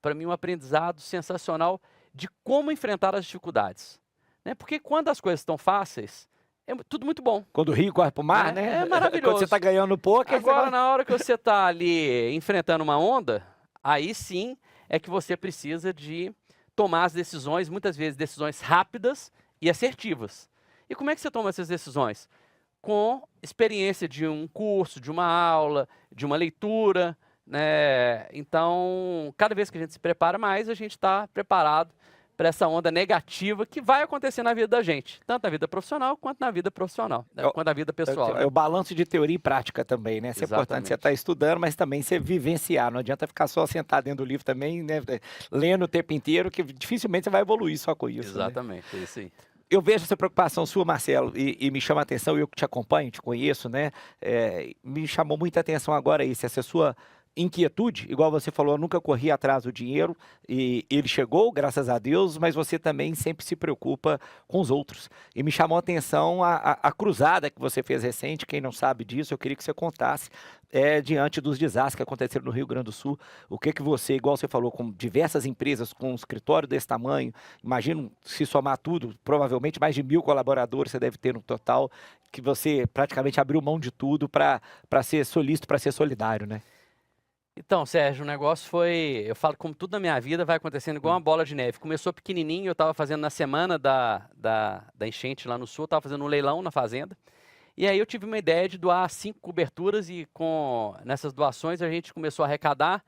Para mim, um aprendizado sensacional de como enfrentar as dificuldades. Né? Porque quando as coisas estão fáceis, é tudo muito bom. Quando o rio corre pro mar, né? É maravilhoso. Quando você está ganhando pouco... Agora, na hora que você está ali enfrentando uma onda, aí sim é que você precisa de tomar as decisões, muitas vezes decisões rápidas e assertivas. E como é que você toma essas decisões? Com experiência de um curso, de uma aula, de uma leitura, né? Então, cada vez que a gente se prepara mais, a gente está preparado para essa onda negativa que vai acontecer na vida da gente, tanto na vida profissional quanto na vida profissional, quanto na vida pessoal. É o balanço de teoria e prática também, né? Isso é importante, você está estudando, mas também você vivenciar, não adianta ficar só sentado dentro do livro também, né? Lendo o tempo inteiro, que dificilmente você vai evoluir só com isso. Exatamente, né? É isso aí. Eu vejo essa preocupação sua, Marcelo, e me chama a atenção, eu que te acompanho, te conheço, né? Me chamou muita atenção agora isso, essa sua inquietude, igual você falou, eu nunca corri atrás do dinheiro, e ele chegou, graças a Deus, mas você também sempre se preocupa com os outros. E me chamou a atenção a cruzada que você fez recente, quem não sabe disso, eu queria que você contasse, diante dos desastres que aconteceram no Rio Grande do Sul, o que você, igual você falou, com diversas empresas, com um escritório desse tamanho, imagino, se somar tudo, provavelmente mais de 1.000 colaboradores você deve ter no total, que você praticamente abriu mão de tudo para ser solícito, para ser solidário, né? Então, Sérgio, o negócio foi... Eu falo, como tudo na minha vida vai acontecendo igual uma bola de neve. Começou pequenininho, eu estava fazendo na semana da enchente lá no sul, estava fazendo um leilão na fazenda. E aí eu tive uma ideia de doar 5 coberturas e nessas doações a gente começou a arrecadar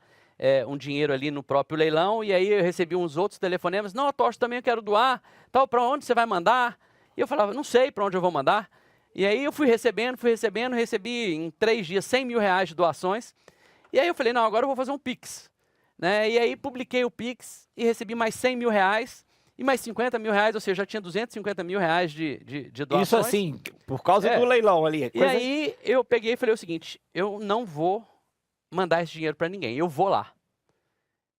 um dinheiro ali no próprio leilão. E aí eu recebi uns outros telefonemas. Não, Tocha, também eu quero doar. Tal, para onde você vai mandar? E eu falava, não sei para onde eu vou mandar. E aí eu fui recebendo, recebi em 3 dias 100 mil reais de doações. E aí eu falei, não, agora eu vou fazer um Pix. Né? E aí publiquei o Pix e recebi mais 100 mil reais e mais 50 mil reais, ou seja, já tinha 250 mil reais de doações. Isso assim, por causa do leilão ali. E aí eu peguei e falei o seguinte, eu não vou mandar esse dinheiro para ninguém, eu vou lá.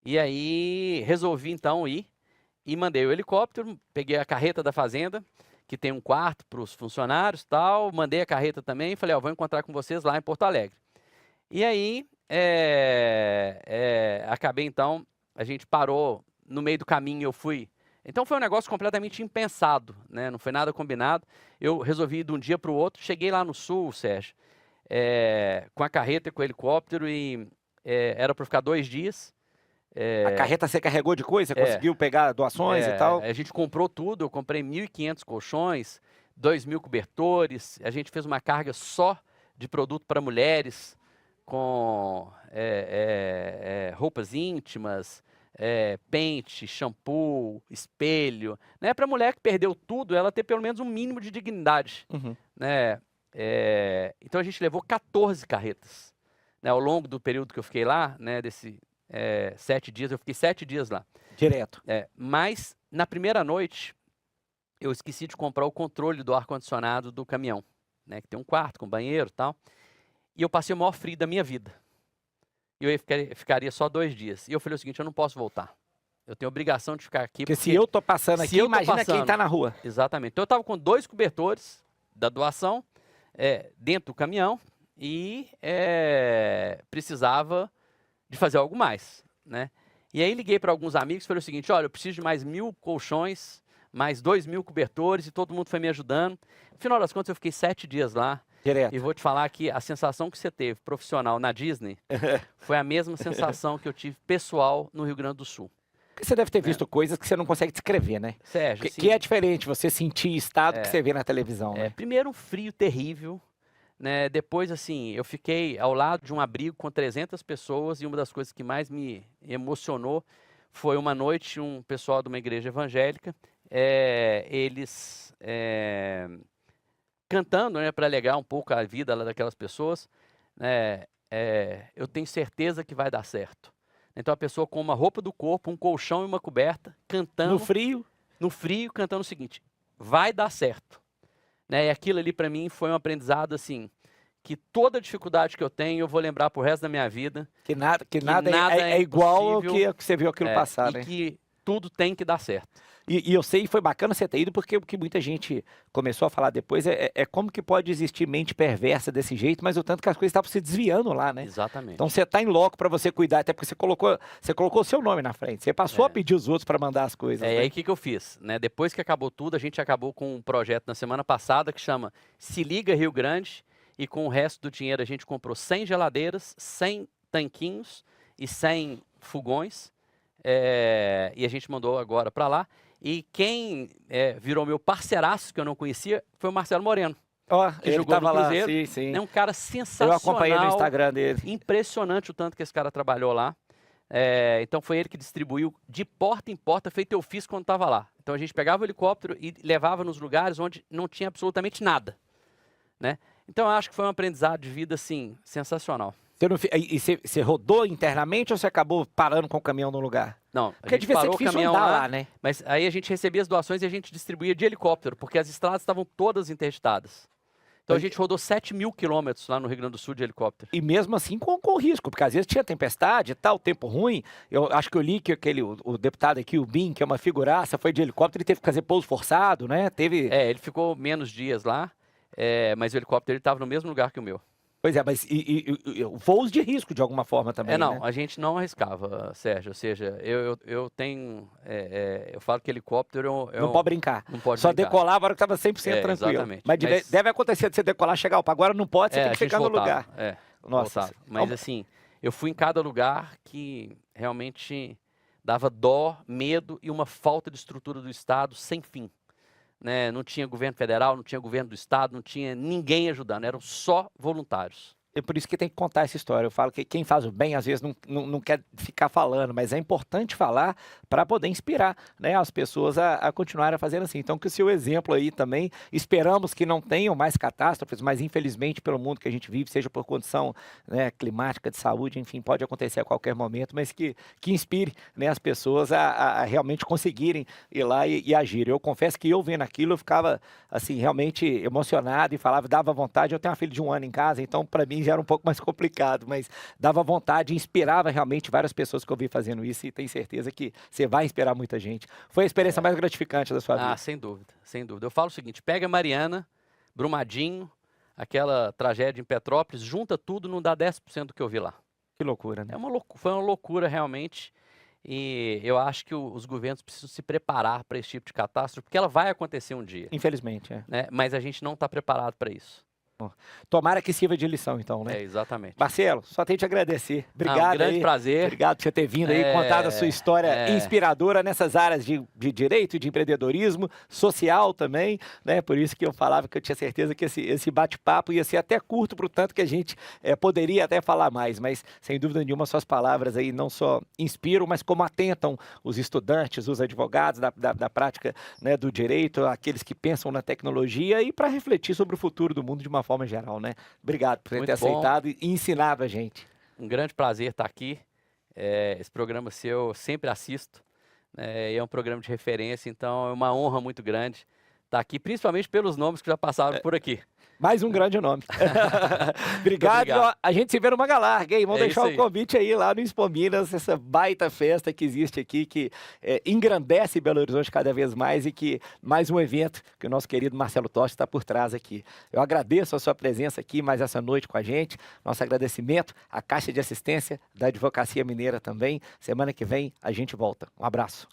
E aí resolvi então ir e mandei o helicóptero, peguei a carreta da fazenda, que tem um quarto para os funcionários e tal, mandei a carreta também e falei, vou encontrar com vocês lá em Porto Alegre. E aí... acabei então, a gente parou no meio do caminho, eu fui. Então foi um negócio completamente impensado, né? Não foi nada combinado. Eu resolvi ir de um dia para o outro, cheguei lá no sul, Sérgio, com a carreta e com o helicóptero e era para ficar 2 dias. A carreta você carregou de coisa? Você conseguiu pegar doações e tal? A gente comprou tudo, eu comprei 1.500 colchões, 2.000 cobertores, a gente fez uma carga só de produto para mulheres, com roupas íntimas, pente, shampoo, espelho, né? Para a mulher que perdeu tudo, ela ter pelo menos um mínimo de dignidade. Uhum. Né? Então a gente levou 14 carretas, né? Ao longo do período que eu fiquei lá, né? 7 dias, eu fiquei 7 dias lá. Direto. Mas na primeira noite, eu esqueci de comprar o controle do ar-condicionado do caminhão, né? Que tem um quarto com banheiro e tal. E eu passei o maior frio da minha vida. E eu ficaria só 2 dias. E eu falei o seguinte, eu não posso voltar. Eu tenho obrigação de ficar aqui. Porque se eu tô passando aqui, imagina quem tá na rua. Exatamente. Então eu estava com 2 cobertores da doação dentro do caminhão e precisava de fazer algo mais, né? E aí liguei para alguns amigos e falei o seguinte, olha, eu preciso de mais 1.000 colchões, mais 2.000 cobertores e todo mundo foi me ajudando. No final das contas eu fiquei 7 dias lá. Direto. E vou te falar que a sensação que você teve profissional na Disney foi a mesma sensação que eu tive pessoal no Rio Grande do Sul. Porque você deve ter visto coisas que você não consegue descrever, né? Sérgio, que é diferente você sentir estado que você vê na televisão, né? Primeiro um frio terrível, né? Depois, assim, eu fiquei ao lado de um abrigo com 300 pessoas e uma das coisas que mais me emocionou foi uma noite, um pessoal de uma igreja evangélica, eles... cantando, né, para alegar um pouco a vida lá daquelas pessoas, eu tenho certeza que vai dar certo. Então a pessoa com uma roupa do corpo, um colchão e uma coberta, cantando... No frio, cantando o seguinte, vai dar certo. Né, e aquilo ali para mim foi um aprendizado assim, que toda dificuldade que eu tenho eu vou lembrar pro resto da minha vida. Que nada é igual ao que você viu aquilo passar, né? Que tudo tem que dar certo. E eu sei, foi bacana você ter ido, porque o que muita gente começou a falar depois é como que pode existir mente perversa desse jeito, mas o tanto que as coisas estavam se desviando lá, né? Exatamente. Então você está em loco para você cuidar, até porque você colocou o seu nome na frente, você passou a pedir os outros para mandar as coisas. E né? aí o que eu fiz? Né? Depois que acabou tudo, a gente acabou com um projeto na semana passada que chama Se Liga Rio Grande, e com o resto do dinheiro a gente comprou 100 geladeiras, 100 tanquinhos e 100 fogões, e a gente mandou agora para lá. E quem virou meu parceiraço, que eu não conhecia, foi o Marcelo Moreno. Que ele jogou no Cruzeiro. Sim, sim. É um cara sensacional. Eu acompanhei no Instagram dele. Impressionante o tanto que esse cara trabalhou lá. Então foi ele que distribuiu de porta em porta, feito eu fiz quando estava lá. Então a gente pegava o helicóptero e levava nos lugares onde não tinha absolutamente nada. Né? Então eu acho que foi um aprendizado de vida assim, sensacional. Você rodou internamente ou você acabou parando com o caminhão no lugar? Não, porque devia ser difícil andar lá, né? Mas aí a gente recebia as doações e a gente distribuía de helicóptero, porque as estradas estavam todas interditadas. Então a gente rodou 7.000 quilômetros lá no Rio Grande do Sul de helicóptero. E mesmo assim com risco, porque às vezes tinha tempestade e tal, tempo ruim. Eu acho que eu li que o deputado aqui, o Bim, que é uma figuraça, foi de helicóptero e teve que fazer pouso forçado, né? Ele ficou menos dias lá, mas o helicóptero estava no mesmo lugar que o meu. Pois é, mas voos de risco de alguma forma também, não, né? A gente não arriscava, Sérgio, ou seja, eu tenho, eu falo que helicóptero... Não pode brincar. Não pode Só brincar. decolava a hora que estava 100% tranquilo. Exatamente. Mas deve acontecer de você decolar, chegar, opa, agora não pode, você tem que ficar no lugar. Nossa. Mas assim, eu fui em cada lugar que realmente dava dó, medo e uma falta de estrutura do Estado sem fim. Né? Não tinha governo federal, não tinha governo do Estado, não tinha ninguém ajudando, eram só voluntários. É por isso que tem que contar essa história. Eu falo que quem faz o bem, às vezes, não quer ficar falando, mas é importante falar para poder inspirar, né, as pessoas a continuarem a fazer assim. Então, que o seu exemplo aí também, esperamos que não tenham mais catástrofes, mas infelizmente pelo mundo que a gente vive, seja por condição, né, climática, de saúde, enfim, pode acontecer a qualquer momento, mas que inspire, né, as pessoas a realmente conseguirem ir lá e agir. Eu confesso que eu vendo aquilo, eu ficava assim, realmente emocionado e falava, dava vontade. Eu tenho uma filha de 1 ano em casa, então para mim já era um pouco mais complicado, mas dava vontade, inspirava realmente várias pessoas que eu vi fazendo isso e tenho certeza que você vai inspirar muita gente. Foi a experiência mais gratificante da sua vida. Sem dúvida, sem dúvida. Eu falo o seguinte, pega Mariana, Brumadinho, aquela tragédia em Petrópolis, junta tudo, não dá 10% do que eu vi lá. Que loucura, né? Foi uma loucura realmente, e eu acho que os governos precisam se preparar para esse tipo de catástrofe, porque ela vai acontecer um dia. Infelizmente, né? Mas a gente não está preparado para isso. Tomara que sirva de lição, então, né? Exatamente. Marcelo, só tenho que te agradecer. Obrigado. Um grande prazer. Obrigado por você ter vindo aí, contado a sua história inspiradora nessas áreas de direito, de empreendedorismo, social também, né? Por isso que eu falava que eu tinha certeza que esse bate-papo ia ser até curto, pro tanto que a gente poderia até falar mais, mas sem dúvida nenhuma suas palavras aí não só inspiram, mas como atentam os estudantes, os advogados da prática, né, do direito, aqueles que pensam na tecnologia e para refletir sobre o futuro do mundo de uma forma geral, né? Obrigado por ter aceitado e ensinado a gente. Um grande prazer estar aqui. Esse programa seu eu sempre assisto. É um programa de referência, então é uma honra muito grande estar aqui, principalmente pelos nomes que já passaram por aqui. Mais um grande nome. Obrigado. A gente se vê no Manga Larga, hein? Vamos deixar o convite aí lá no Expo Minas, essa baita festa que existe aqui, que engrandece Belo Horizonte cada vez mais e que mais um evento que o nosso querido Marcelo Tosti está por trás aqui. Eu agradeço a sua presença aqui mais essa noite com a gente. Nosso agradecimento à Caixa de Assistência da Advocacia Mineira também. Semana que vem a gente volta. Um abraço.